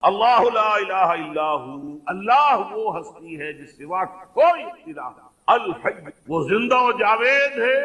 اللہ لا الہ الا ہو، اللہ وہ ہستی ہے جس سوا کوئی الہ نہیں۔ الحی، وہ زندہ و جاوید ہے،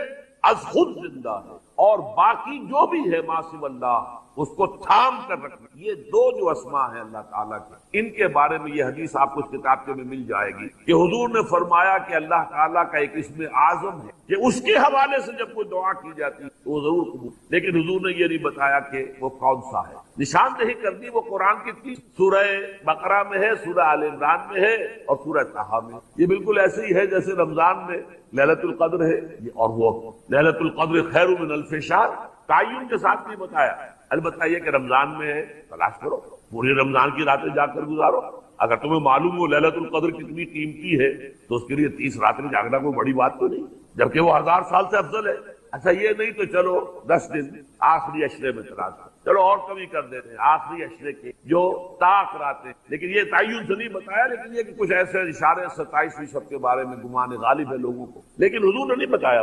از خود زندہ ہے، اور باقی جو بھی ہے ما سوی اللہ اس کو تھام کر رکھنا۔ یہ دو جو اسماء ہیں اللہ تعالیٰ کے، ان کے بارے میں یہ حدیث آپ کو اس کتاب میں مل جائے گی کہ حضور نے فرمایا کہ اللہ تعالیٰ کا ایک اسم اعظم ہے کہ اس کے حوالے سے جب کوئی دعا کی جاتی ہے تو وہ ضرور قبول، لیکن حضور نے یہ نہیں بتایا کہ وہ کون سا ہے۔ نشاندہی کر دی وہ قرآن کی تھی، سورہ بقرہ میں ہے، سورہ آل عمران میں ہے، اور سورہ طٰہٰ میں۔ یہ بالکل ایسے ہی ہے جیسے رمضان میں ليلۃ القدر ہے، اور وہ ليلۃ القدر خیر من الف شہر، تعین کے ساتھ نہیں بتایا۔ البتہ یہ کہ رمضان میں ہے، تلاش کرو، پوری رمضان کی راتیں جا کر گزارو۔ اگر تمہیں معلوم ہو ليلۃ القدر کتنی قیمتی ہے تو اس کے لیے 30 راتیں جاگنا کوئی بڑی بات تو نہیں، جبکہ وہ 1000 سال سے افضل ہے۔ اچھا یہ نہیں تو چلو 10 دن آخری عشرے میں تلاش کرو، چلو اور کمی کر دیتے ہیں آخری عشرے کے جو طاق راتیں، لیکن یہ تعین سے نہیں بتایا۔ لیکن یہ کہ کچھ ایسے اشارے 27ویں شب کے بارے میں گمان غالب ہے لوگوں کو، لیکن حضور نے نہیں بتایا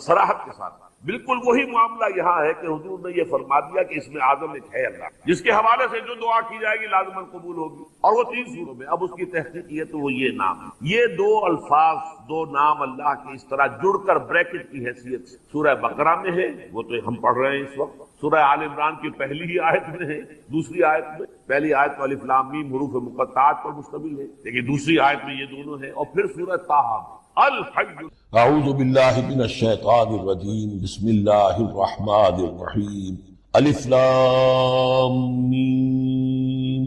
صراحت کے ساتھ۔ بالکل وہی معاملہ یہاں ہے کہ حضور نے یہ فرما دیا کہ اس میں اعظم ایک ہے اللہ، جس کے حوالے سے جو دعا کی جائے گی لازماً قبول ہوگی، اور وہ 3 سوروں میں۔ اب اس کی تحقیق یہ تو وہ یہ نام ہے، یہ 2 الفاظ، 2 نام اللہ کے اس طرح جڑ کر بریکٹ کی حیثیت سے سورہ بقرہ میں ہے، وہ تو ہم پڑھ رہے ہیں اس وقت، سورہ آل عمران کی پہلی ہی آیت میں ہے، دوسری آیت میں پہلی آیت تو الف لام میم حروف مقطعات پر مشتمل ہے، لیکن دوسری آیت میں یہ دونوں ہیں، اور پھر سورہ طٰہٰ میں الحی۔ اعوذ باللہ من الشیطان الرجیم، بسم اللہ الرحمن الرحیم، الف لام میم،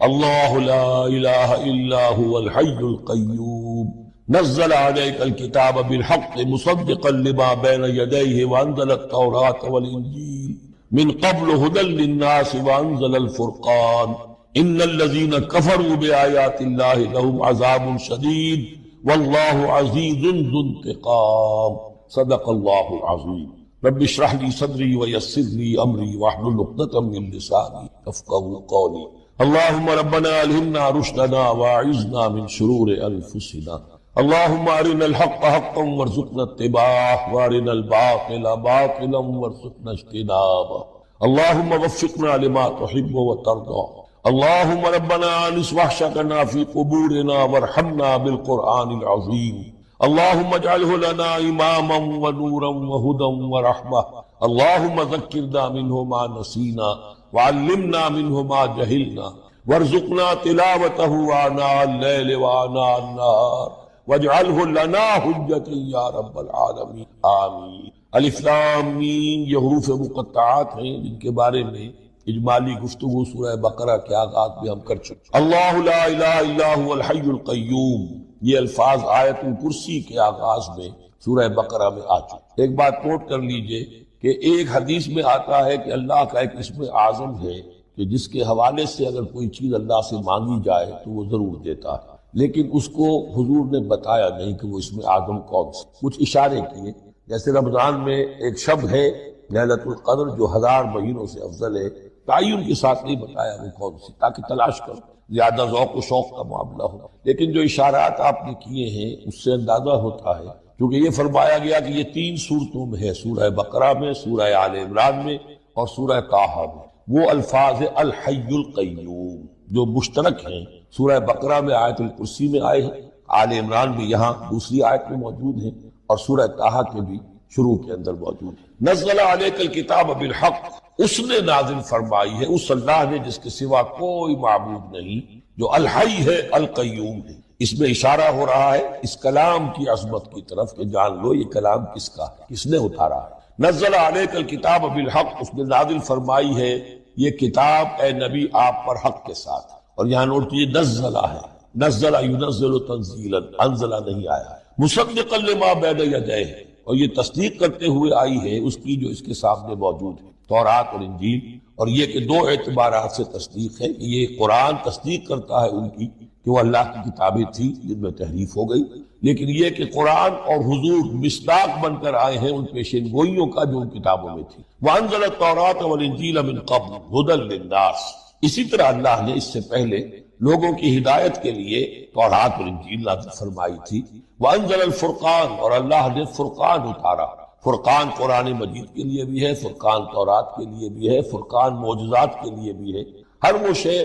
اللہ لا الہ الا هو الحی القیوم، نزل علیک الکتاب بالحق مصدقا لما بین یدیہ وانزل التوراة والانجیل من قبل هدى للناس وانزل الفرقان ان الذین کفروا بآیات اللہ لهم عذاب شدید واللہ عزیز ذو انتقام۔ صدق اللہ العظیم۔ رب اشرح لي صدری ویسر لي امری واحلل عقدۃ من لسانی یفقہوا قولی۔ اللہم ربنا الہمنا رشدنا واعذنا من شرور انفسنا، اللہم ارنا الحق حقا وارزقنا اتباعہ وارنا الباطل باطلا وارزقنا اجتنابہ، اللہم وفقنا لما تحب وترضى، اللہم ربنا آنس وحشتنا فی قبورنا وارحمنا بالقرآن العظیم، اللہم اجعلہ لنا اماما ونورا وہدا ورحمہ، اللہم ذکرنا منہ ما نسینا وعلمنا منہ ما جہلنا وارزقنا تلاوتہ آناء اللیل وآناء النہار واجعلہ لنا حجتا یا رب العالمین، آمین۔ الف لام میم یہ حروف مقطعات ہیں جن کے بارے میں اجمالی گفتگو سورہ بقرہ کے آغاز میں ہم کر چکے۔ اللہ لا الہ الا هو الحی القیوم، یہ الفاظ آیت الکرسی کے آغاز میں سورہ بقرہ میں آ چکے۔ ایک بات نوٹ کر لیجئے کہ ایک حدیث میں آتا ہے کہ اللہ کا ایک اسم اعظم ہے کہ جس کے حوالے سے اگر کوئی چیز اللہ سے مانگی جائے تو وہ ضرور دیتا ہے، لیکن اس کو حضور نے بتایا نہیں کہ وہ اسم اعظم کون سا۔ کچھ اشارے کیے، جیسے رمضان میں ایک شب ہے ليلۃ القدر جو 1000 مہینوں سے افضل ہے، تعین کے ساتھ نہیں بتایا وہ کون سی، تاکہ تلاش کرو، زیادہ ذوق و شوق کا معاملہ ہو۔ لیکن جو اشارات آپ نے کیے ہیں اس سے اندازہ ہوتا ہے، کیونکہ یہ فرمایا گیا کہ یہ 3 صورتوں میں ہے، سورہ بقرہ میں، سورہ آل عمران میں اور سورہ طٰہٰ میں، وہ الفاظ الحی القیوم جو مشترک ہیں، سورہ بقرہ میں آیت الکرسی میں آئے ہیں، آل عمران میں یہاں دوسری آیت میں موجود ہیں، اور سورہ طٰہٰ کے بھی شروع کے اندر موجود ہے۔ نزل علیک الکتاب بالحق، اس نے نازل فرمائی ہے، اس اللہ نے جس کے سوا کوئی معبود نہیں، جو الحی ہے القیوم ہے۔ اس میں اشارہ ہو رہا ہے اس کلام کی عظمت کی طرف کہ جان لو یہ کلام کس کا ہے، کس نے اتارا ہے۔ نزل علیک الکتاب بالحق، اس نے نازل فرمائی ہے یہ کتاب اے نبی آپ پر حق کے ساتھ، اور یہاں نوٹ کیجیے نزلہ ہے، نزل ینزل تنزیلا، انزلہ نہیں آیا ہے، مصدقا لما بین یدیہ، اور یہ تصدیق کرتے ہوئے آئی ہے اس کی جو اس کے سامنے موجود ہے، تورات اور انجیل۔ اور یہ کہ 2 اعتبارات سے تصدیق ہے کہ یہ قرآن تصدیق کرتا ہے ان کی کہ وہ اللہ کی کتابیں تھیں جن میں تحریف ہو گئی، لیکن یہ کہ قرآن اور حضور مصداق بن کر آئے ہیں ان پیشین گوئیوں کا جو ان کتابوں میں تھی۔ وَأَنزَلَ التَّوْرَاةَ وَالْإِنجِيلَ مِن قَبْلُ هُدًى لِّلنَّاسِ، اسی طرح اللہ نے اس سے پہلے لوگوں کی ہدایت کے لیے تورات اور انجیل نازل فرمائی تھی۔ وَأَنزَلَ الْفُرْقَانَ، اور اللہ نے فرقان اتارا۔ فرقان قرآن مجید کے لیے بھی ہے، فرقان تورات کے لیے بھی ہے، فرقان معجزات کے لیے بھی ہے۔ ہر وہ شے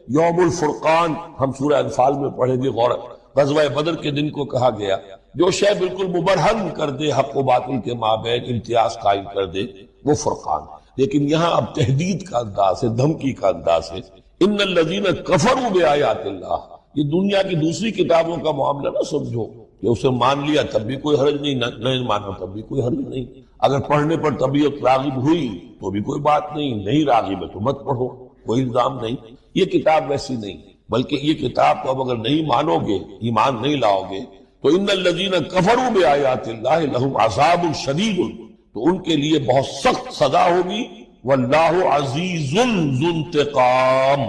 یوم الفرقان ہم سورہ انفال میں پڑھیں گے غور، غزوہ بدر کے دن کو کہا گیا جو شے بالکل مبرہن کر دے، حق و باطل کے مابین امتیاز قائم کر دے، وہ فرقان۔ لیکن یہاں اب تہدید کا انداز ہے، دھمکی کا انداز ہے۔ ان الذین کفروا بآیات اللہ، یہ دنیا کی دوسری کتابوں کا معاملہ نہ سمجھو کہ اسے مان لیا تب بھی کوئی حرج نہیں، نہیں مانا تب بھی کوئی حرج نہیں، اگر پڑھنے پر طبیعت راغب ہوئی تو بھی کوئی بات نہیں راغب ہے تو مت پڑھو، کوئی الزام نہیں۔ یہ کتاب ویسی نہیں، بلکہ یہ کتاب تو اب اگر نہیں مانو گے، ایمان نہیں لاؤ گے تو ان الذین کفروا بآیات اللہ لہم عذاب شدید، تو ان کے لیے بہت سخت سزا ہوگی۔ واللہ عزیز ذو انتقام،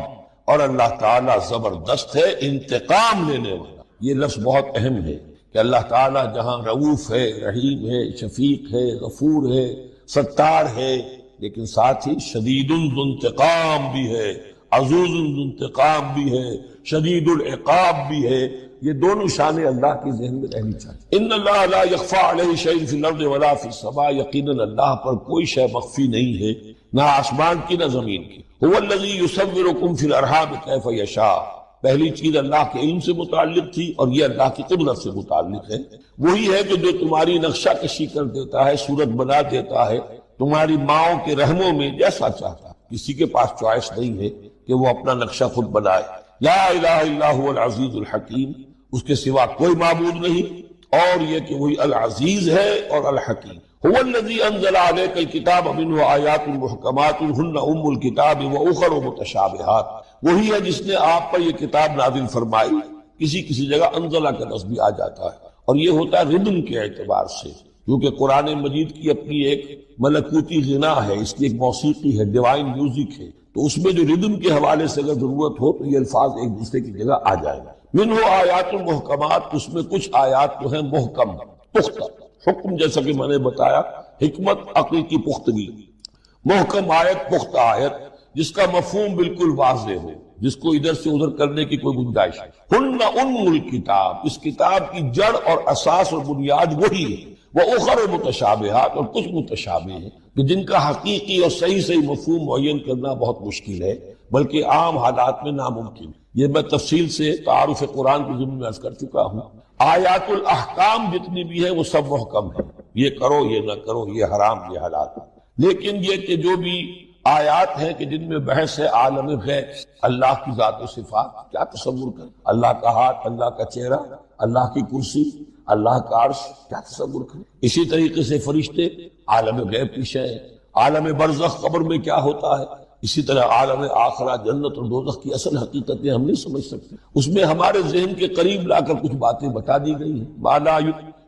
اور اللہ تعالیٰ زبردست ہے، انتقام لینے والا۔ یہ لفظ بہت اہم ہے کہ اللہ تعالیٰ جہاں رؤوف ہے، رحیم ہے، شفیق ہے، غفور ہے، ستار ہے، لیکن ساتھ ہی شدید ذو انتقام بھی ہے، عزوز ذو انتقام بھی ہے، شدید العقاب بھی ہے۔ یہ دونوں شانیں اللہ کی ذہن میں رہنی چاہیے۔ ان اللہ لا یخفی علیہ شیء فی الارض ولا فی السماء، یقیناً اللہ پر کوئی شے مخفی نہیں ہے، نہ آسمان کی نہ زمین کی۔ هو الذی یصورکم فی الارحام کیف یشاء، پہلی چیز اللہ کے علم سے متعلق تھی اور یہ اللہ کی قدرت سے متعلق ہے۔ وہی ہے کہ جو تمہاری نقشہ کشی کر دیتا ہے، صورت بنا دیتا ہے تمہاری ماؤں کے رحموں میں جیسا چاہتا۔ کسی کے پاس چوائس نہیں ہے کہ وہ اپنا نقشہ خود بنائے۔ لا الہ الا هو العزیز الحکیم، اس کے سوا کوئی معبود نہیں، اور یہ کہ وہی العزیز ہے اور الحکیم۔ هو الذی انزل علیک الکتاب منہ آیات محکمات ہن ام الکتاب واخر متشابہات، وہی ہے جس نے آپ پر یہ کتاب نازل فرمائی۔ کسی جگہ انزلہ کا لفظ بھی آ جاتا ہے، اور یہ ہوتا ہے ردم کے اعتبار سے، کیونکہ قرآن مجید کی اپنی ایک ملکوتی غنا ہے، اس کی ایک موسیقی ہے، ڈیوائن میوزک ہے، تو اس میں جو ردم کے حوالے سے اگر ضرورت ہو تو یہ الفاظ ایک دوسرے کی جگہ آ جائیں گا۔ منہ آیات محکمات، اس میں کچھ آیات جو ہیں محکم، پختہ، حکم جیسا کہ میں نے بتایا، حکمت عقل کی پختگی، محکم آیت، پختہ آیت جس کا مفہوم بالکل واضح ہو، جس کو ادھر سے ادھر کرنے کی کوئی گنجائش ہے۔ ہن ام الکتاب، اس کتاب کی جڑ اور اساس اور بنیاد وہی ہے۔ وَأُخَرُ متشابہات، اور کچھ متشابہ ہیں کہ جن کا حقیقی اور صحیح مفہوم معین کرنا بہت مشکل ہے، بلکہ عام حالات میں ناممکن۔ یہ میں تفصیل سے تعارف قرآن کے ضمن میں عرض کر چکا ہوں۔ آیات الاحکام جتنی بھی ہیں وہ سب محکم ہیں، یہ کرو یہ نہ کرو، یہ حرام یہ حلال۔ لیکن یہ کہ جو بھی آیات ہیں کہ جن میں بحث ہے عالم غیب، اللہ کی ذات و صفات، کیا تصور کریں؟ اللہ کا ہاتھ، اللہ کا چہرہ، اللہ کی کرسی، اللہ کا عرش، کیا تصور کریں؟ اسی طریقے سے فرشتے عالم غیب کی شے ہیں۔ عالم برزخ قبر میں کیا ہوتا ہے، اسی طرح عالم آخرہ جنت اور دوزخ کی اصل حقیقتیں ہم نہیں سمجھ سکتے، اس میں ہمارے ذہن کے قریب لا کر کچھ باتیں بتا دی گئی ہیں۔ ما لا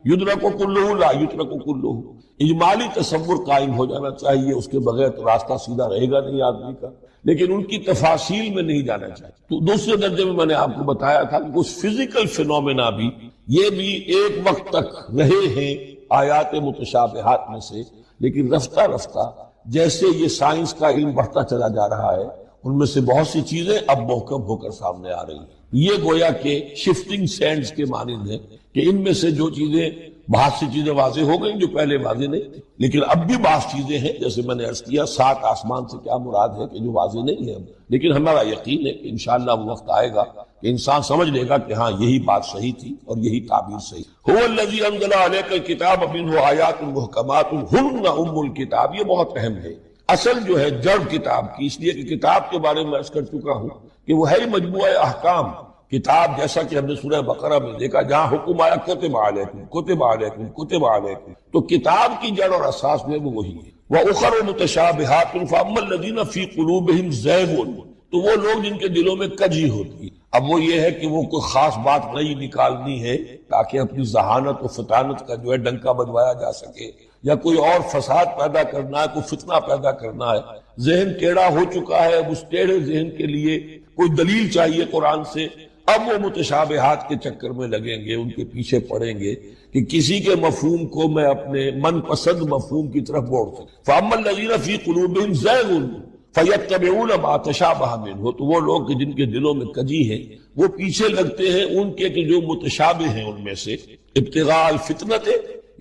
یدرک کلہ لا یترک کلہ، اجمالی تصور قائم ہو جانا چاہیے، اس کے بغیر تو راستہ سیدھا رہے گا نہیں آدمی کا، لیکن ان کی تفاصیل میں نہیں جانا چاہیے۔ تو دوسرے درجے میں نے آپ کو بتایا تھا کہ کچھ فزیکل فینومینا بھی، یہ بھی ایک وقت تک رہے ہیں آیات متشابہات میں سے، لیکن رفتہ رفتہ جیسے یہ سائنس کا علم بڑھتا چلا جا رہا ہے، ان میں سے بہت سی چیزیں اب محکم ہو کر سامنے آ رہی ہیں۔ یہ گویا کہ شفٹنگ سینڈز کے مانند ہے کہ ان میں سے جو چیزیں، بہت سی چیزیں واضح ہو گئیں جو پہلے واضح نہیں تھی، لیکن اب بھی بعض چیزیں ہیں، جیسے میں نے عرض کیا 7 آسمان سے کیا مراد ہے کہ جو واضح نہیں ہے، لیکن ہمارا یقین ہے کہ انشاءاللہ وہ وقت آئے گا کہ انسان سمجھ لے گا کہ ہاں یہی بات صحیح تھی اور یہی تعبیر صحیح۔ هو الذی انزل علیک الکتاب منہ آیات محکمات ہن ام الکتاب، یہ بہت اہم ہے، اصل جو ہے جڑ کتاب کی، اس لیے کہ کتاب کے بارے میں عرض کر چکا ہوں کہ وہ ہے مجموعہ احکام۔ کتاب جیسا کہ ہم نے سورہ بقرہ میں دیکھا جہاں حکم آیا کتب علیکم کتب علیکم کتب علیکم، تو کتاب کی جڑ اور اساس میں وہ وہی ہے۔ وَأُخَرُ مُتَشَابِهَاتٌ فَأَمَّا الَّذِينَ فِي قُلُوبِهِمْ زَيْغٌ، تو وہ لوگ جن کے دلوں میں کجی ہوتی ہے، اب وہ یہ ہے کہ وہ کوئی خاص بات نہیں نکالنی ہے تاکہ اپنی ذہانت و فطانت کا جو ہے ڈنکا بجوایا جا سکے، یا کوئی اور فساد پیدا کرنا ہے، کوئی فتنہ پیدا کرنا ہے، ذہن ٹیڑھا ہو چکا ہے، اب اس ٹیڑھے ذہن کے لیے کوئی دلیل چاہیے قرآن سے، اب وہ متشابہات کے چکر میں لگیں گے، ان کے پیچھے پڑیں گے کہ کسی کے مفہوم کو میں اپنے من پسند مفہوم کی طرف موڑ سکوں۔ فَأَمَّا الَّذِينَ فِي قُلُوبِهِمْ زَيْغٌ فَيَتَّبِعُونَ مَا تَشَابَهَ مِنْهُ، تو وہ لوگ کہ جن کے دلوں میں کجی ہے وہ پیچھے لگتے ہیں ان کے کہ جو متشابہ ہیں ان میں سے، ابتغاء الفتنۃ،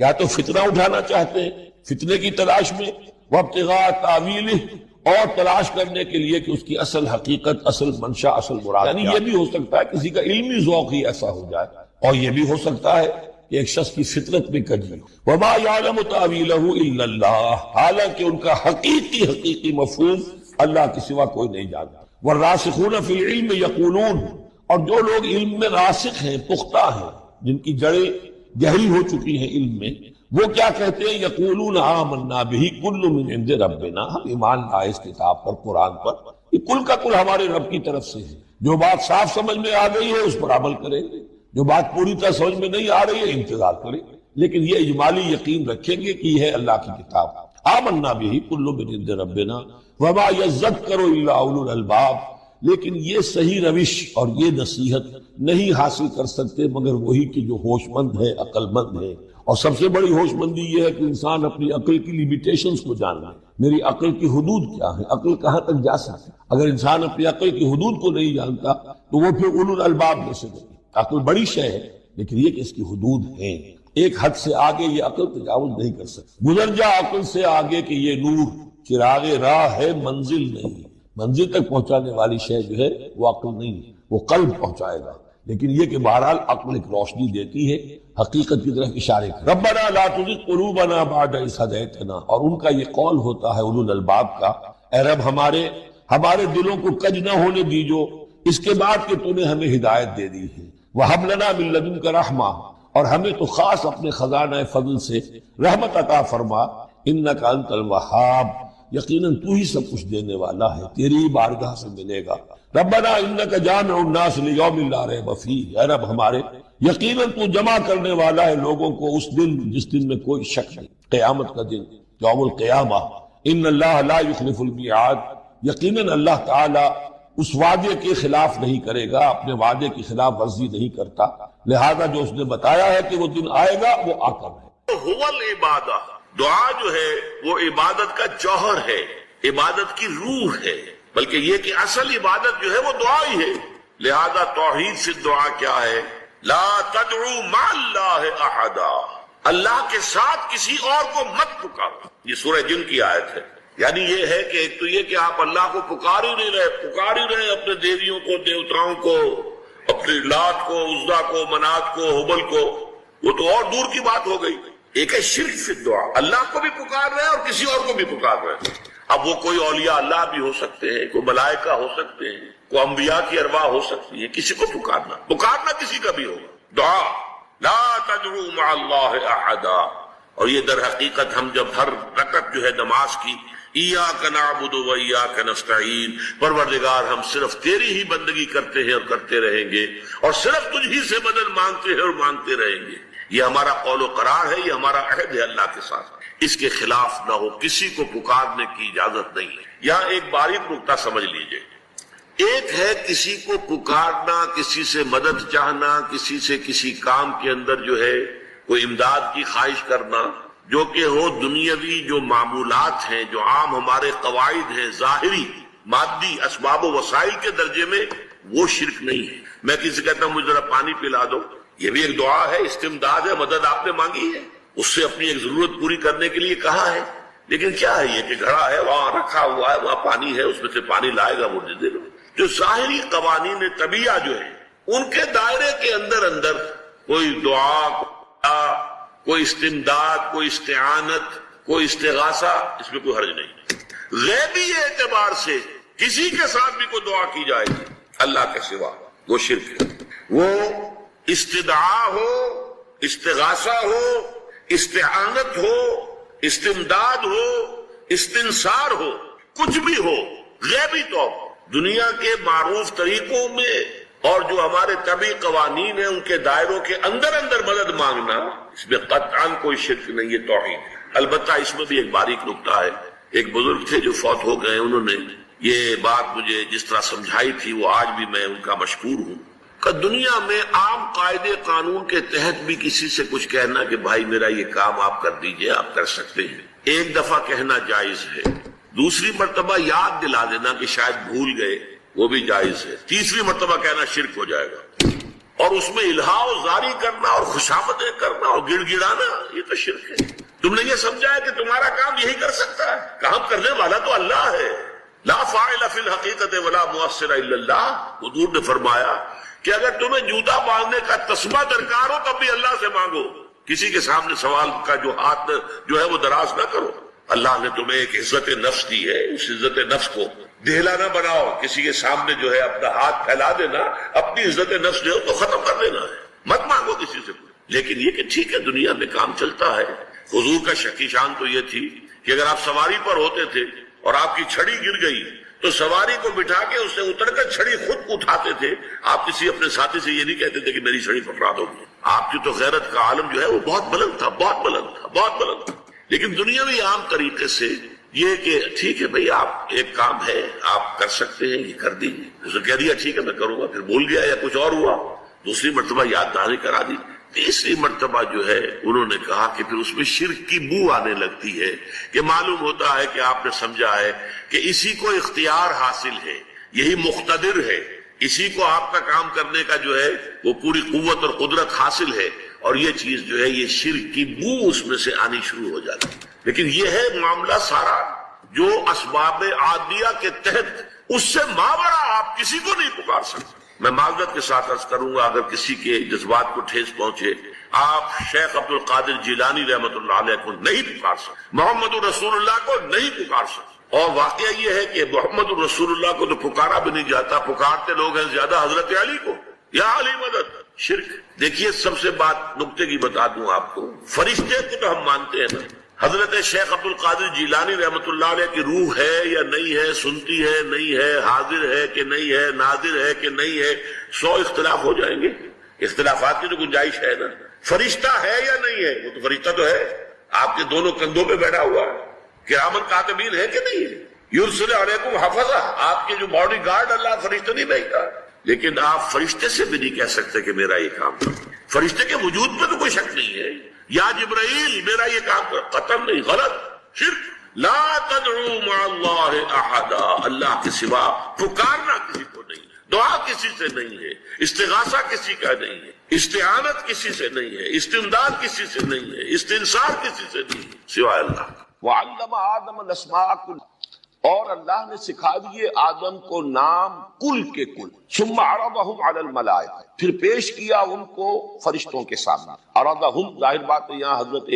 یا تو فتنہ اٹھانا چاہتے ہیں فتنے کی تلاش میں، وابتغاء تاویلہ، اور تلاش کرنے کے لیے کہ اس کی اصل حقیقت، اصل منشا، اصل مراد، یعنی یہ بھی ہو سکتا ہے کسی کا علمی ذوق ہی ایسا ہو جائے، اور یہ بھی ہو سکتا ہے کہ ایک شخص کی فطرت میں کجی ہو۔ وما یعلم تاویلہ الا اللہ، حالانکہ ان کا حقیقی مفہوم اللہ کے سوا کوئی نہیں جانتا۔ والراسخون فی العلم یقولون، اور جو لوگ علم میں راسخ ہیں، پختہ ہیں، جن کی جڑیں گہری ہو چکی ہیں علم میں، وہ کیا کہتے ہیں؟ یقولون آمنا بہ کل من عند ربنا، ہم ایمان لائے اس کتاب پر، قرآن پر، یہ کل کا کل ہمارے رب کی طرف سے ہے۔ جو بات صاف سمجھ میں آ گئی ہے اس پر عمل کریں گے، جو بات پوری طرح سمجھ میں نہیں آ رہی ہے انتظار کریں، لیکن یہ اجمالی یقین رکھیں گے کہ یہ ہے اللہ کی کتاب۔ آمنا بہ کل من عند ربنا وما یذکر الا اولو الالباب، لیکن یہ صحیح روش اور یہ نصیحت نہیں حاصل کر سکتے مگر وہی کہ جو ہوش مند ہے، عقل مند ہے۔ اور سب سے بڑی ہوش مندی یہ ہے کہ انسان اپنی عقل کی لیمیٹیشنز کو جاننا، میری عقل کی حدود کیا ہے، عقل کہاں تک جا سکتی۔ اگر انسان اپنی عقل کی حدود کو نہیں جانتا تو وہ پھر اولو الالباب میں سے نہیں۔ عقل بڑی شے ہے لیکن یہ کہ اس کی حدود ہیں، ایک حد سے آگے یہ عقل تجاوز نہیں کر سکتی۔ گزر جا عقل سے آگے کہ یہ نور چراغ راہ ہے، منزل نہیں، منزل تک پہنچانے والی شے جو ہے وہ عقل نہیں، وہ قلب پہنچائے گا۔ لیکن یہ کہ بہرحال عقل ایک روشنی دیتی ہے، حقیقت کی طرف اشارے کر۔ ربنا لا تزغ قلوبنا بعد اذ ہدیتنا، اور ان کا یہ قول ہوتا ہے اولو الالباب کا، اے رب ہمارے دلوں کو کج نہ ہونے دیجو اس کے بعد کہ تو نے ہمیں ہدایت دے دی ہے۔ وہب لنا من لدنک رحمہ، اور ہمیں تو خاص اپنے خزانہ فضل سے رحمت عطا فرما، انک انت الوہاب، یقیناً تو ہی سب کچھ دینے والا ہے، تیری بارگاہ سے ملے گا۔ ربنا انک جامع الناس لیوم لا ریب فیہ، اے رب ہمارے یقیناً تو جمع کرنے والا ہے لوگوں کو اس دن جس دن میں کوئی شک نہیں، قیامت کا دن، یوم القیامہ۔ ان اللہ لا یخلف المیعاد، یقیناً اللہ تعالی اس وعدے کے خلاف نہیں کرے گا، اپنے وعدے کی خلاف ورزی نہیں کرتا، لہذا جو اس نے بتایا ہے کہ وہ دن آئے گا وہ آ کر ہے۔ هو العبادہ، دعا جو ہے وہ عبادت کا جوہر ہے، عبادت کی روح ہے، بلکہ یہ کہ اصل عبادت جو ہے وہ دعا ہی ہے۔ لہذا توحید سے دعا کیا ہے؟ لا تدعو مع اللہ احدا، اللہ کے ساتھ کسی اور کو مت پکارو۔ یہ سورہ جن کی آیت ہے۔ یعنی یہ ہے کہ ایک تو یہ کہ آپ اللہ کو پکار ہی رہے اپنے دیویوں کو، دیوتاؤں کو، اپنے لات کو، عزا کو، منات کو، ہبل کو، وہ تو اور دور کی بات ہو گئی۔ ایک ہے شرک فی الدعا، اللہ کو بھی پکار رہے اور کسی اور کو بھی پکار رہے۔ اب وہ کوئی اولیاء اللہ بھی ہو سکتے ہیں، کوئی ملائکہ ہو سکتے ہیں، کوئی انبیاء کی ارواح ہو سکتی ہے، کسی کو پکارنا کسی کا بھی ہوگا۔ دعا لا تدعو مع اللہ احدا، اور یہ در حقیقت ہم جب ہر رکعت جو ہے نماز کی ایاک نعبد و ایاک نستعین، پروردگار ہم صرف تیری ہی بندگی کرتے ہیں اور کرتے رہیں گے، اور صرف تجھ ہی سے مدد مانگتے ہیں اور مانگتے رہیں گے، یہ ہمارا قول و قرار ہے، یہ ہمارا عہد ہے اللہ کے ساتھ، اس کے خلاف نہ ہو، کسی کو پکارنے کی اجازت نہیں ہے۔ یہاں ایک باریک نکتہ سمجھ لیجئے، ایک ہے کسی کو پکارنا، کسی سے مدد چاہنا، کسی سے کسی کام کے اندر جو ہے کوئی امداد کی خواہش کرنا، جو کہ ہو دنیاوی جو معمولات ہیں، جو عام ہمارے قواعد ہیں، ظاہری مادی اسباب و وسائل کے درجے میں، وہ شرک نہیں ہے۔ میں کسی سے کہتا ہوں مجھے ذرا پانی پلا دو، یہ بھی ایک دعا ہے، استمداد ہے، مدد آپ نے مانگی ہے، اس سے اپنی ایک ضرورت پوری کرنے کے لیے کہا ہے، لیکن کیا ہے یہ کہ گھڑا ہے، وہاں رکھا ہوا ہے، وہاں پانی ہے، اس میں سے پانی لائے گا وہ دے دو۔ جو ظاہری قوانین طبیعہ جو ہے ان کے دائرے کے اندر کوئی دعا، کوئی استمداد، کوئی استعانت، کوئی استغاثہ، اس میں کوئی حرج نہیں۔ غیبی اعتبار سے کسی کے ساتھ بھی کوئی دعا کی جائے گی اللہ کے سوا، وہ شرک ہے۔ وہ استدعا ہو، استغاثہ ہو، استعانت ہو، استمداد ہو، استنصار ہو، کچھ بھی ہو، غیبی طور دنیا کے معروف طریقوں میں اور جو ہمارے طبعی قوانین ہیں ان کے دائروں کے اندر مدد مانگنا، اس میں قطعاً کوئی شرک نہیں، یہ توحید ہے۔ البتہ اس میں بھی ایک باریک نکتہ ہے، ایک بزرگ تھے جو فوت ہو گئے، انہوں نے یہ بات مجھے جس طرح سمجھائی تھی وہ آج بھی میں ان کا مشکور ہوں، کہ دنیا میں عام قاعدے قانون کے تحت بھی کسی سے کچھ کہنا کہ بھائی میرا یہ کام آپ کر دیجئے، آپ کر سکتے ہیں، ایک دفعہ کہنا جائز ہے، دوسری مرتبہ یاد دلا دینا کہ شاید بھول گئے، وہ بھی جائز ہے، تیسری مرتبہ کہنا شرک ہو جائے گا، اور اس میں الہا و زاری کرنا اور خوشامدیں کرنا اور گڑ گڑانا، یہ تو شرک ہے۔ تم نے یہ سمجھا ہے کہ تمہارا کام یہی کر سکتا ہے، کام کرنے والا تو اللہ ہے، لا فاعل فی الحقیقت ولا مؤثر الا اللہ، حضور نے فرمایا کہ اگر تمہیں جوتا باندھنے کا تسبہ درکار ہو تب بھی اللہ سے مانگو، کسی کے سامنے سوال کا جو ہاتھ جو ہے وہ دراز نہ کرو۔ اللہ نے تمہیں ایک عزت نفس دی ہے، اس عزت نفس کو دہلا نہ بناؤ، کسی کے سامنے جو ہے اپنا ہاتھ پھیلا دینا، اپنی عزت نفس جو ہے تو ختم کر دینا ہے، مت مانگو کسی سے۔ لیکن یہ کہ ٹھیک ہے دنیا میں کام چلتا ہے۔ حضور کا شکی شان تو یہ تھی کہ اگر آپ سواری پر ہوتے تھے اور آپ کی چھڑی گر گئی تو سواری کو بٹھا کے اس سے اتر کر چھڑی خود اٹھاتے تھے، آپ کسی اپنے ساتھی سے یہ نہیں کہتے تھے کہ میری چھڑی پکڑا دو۔ آپ کی تو غیرت کا عالم جو ہے وہ بہت بلند تھا، بہت بلند تھا، بہت بلند تھا۔ لیکن دنیا میں عام طریقے سے یہ کہ ٹھیک ہے بھئی آپ ایک کام ہے آپ کر سکتے ہیں، یہ کر دیجیے، اس نے کہہ دیا ٹھیک ہے میں کروں گا، پھر بھول گیا یا کچھ اور ہوا، دوسری مرتبہ یاد دہانی کرا دی، تیسری مرتبہ جو ہے انہوں نے کہا کہ پھر اس میں شرک کی بو آنے لگتی ہے کہ معلوم ہوتا ہے کہ آپ نے سمجھا ہے کہ اسی کو اختیار حاصل ہے، یہی مقتدر ہے، اسی کو آپ کا کام کرنے کا جو ہے وہ پوری قوت اور قدرت حاصل ہے، اور یہ چیز جو ہے یہ شرک کی بو اس میں سے آنی شروع ہو جاتی ہے۔ لیکن یہ ہے معاملہ سارا جو اسباب عادیہ کے تحت، اس سے ماورا آپ کسی کو نہیں پکار سکتے۔ میں معذرت کے ساتھ عرض کروں گا اگر کسی کے جذبات کو ٹھیس پہنچے، آپ شیخ عبد القادر جیلانی رحمۃ اللہ علیہ کو نہیں پکار سکتے، محمد رسول اللہ کو نہیں پکار سکتے۔ اور واقعہ یہ ہے کہ محمد رسول اللہ کو تو پکارا بھی نہیں جاتا، پکارتے لوگ ہیں زیادہ حضرت علی کو، یا علی مدد۔ شرک دیکھیے سب سے بات نکتے کی بتا دوں آپ کو، فرشتے کو تو ہم مانتے ہیں نا، حضرت شیخ عبد القادر جیلانی رحمۃ اللہ علیہ کی روح ہے یا نہیں ہے، سنتی ہے نہیں ہے، حاضر ہے کہ نہیں ہے، ناظر ہے کہ نہیں ہے، 100 اختلاف ہو جائیں گے، اختلافات کی تو گنجائش ہے نا۔ فرشتہ ہے یا نہیں ہے، وہ تو فرشتہ تو ہے، آپ کے دونوں کندھوں پہ بیٹھا ہوا ہے، کرامن کاتبین ہے کہ نہیں ہے، یرسل علیکم حفظہ، آپ کے جو باڈی گارڈ اللہ فرشتہ نہیں بھیجتا، لیکن آپ فرشتے سے بھی نہیں کہہ سکتے کہ میرا یہ کام کرو۔ فرشتے کے وجود پہ تو کوئی شک نہیں ہے، یا جبرائیل میرا یہ کام کرو، قطعاً نہیں، غلط، شرک۔ لا تدعو مع اللہ احدا، اللہ کے سوا پکارنا کسی کو نہیں، دعا کسی سے نہیں ہے، استغاثہ کسی کا نہیں ہے، استعانت کسی سے نہیں ہے، استمداد کسی سے نہیں ہے، استنصار کسی سے نہیں ہے سوائے اللہ۔ وعلم آدم الاسماء كلها، اور اللہ نے سکھا دیے آدم کو نام کل کے کل، ثم عرضهم على الملائکہ، پھر پیش کیا ان کو فرشتوں کے سامنے۔ عرضهم ظاہر بات ہے یہاں حضرت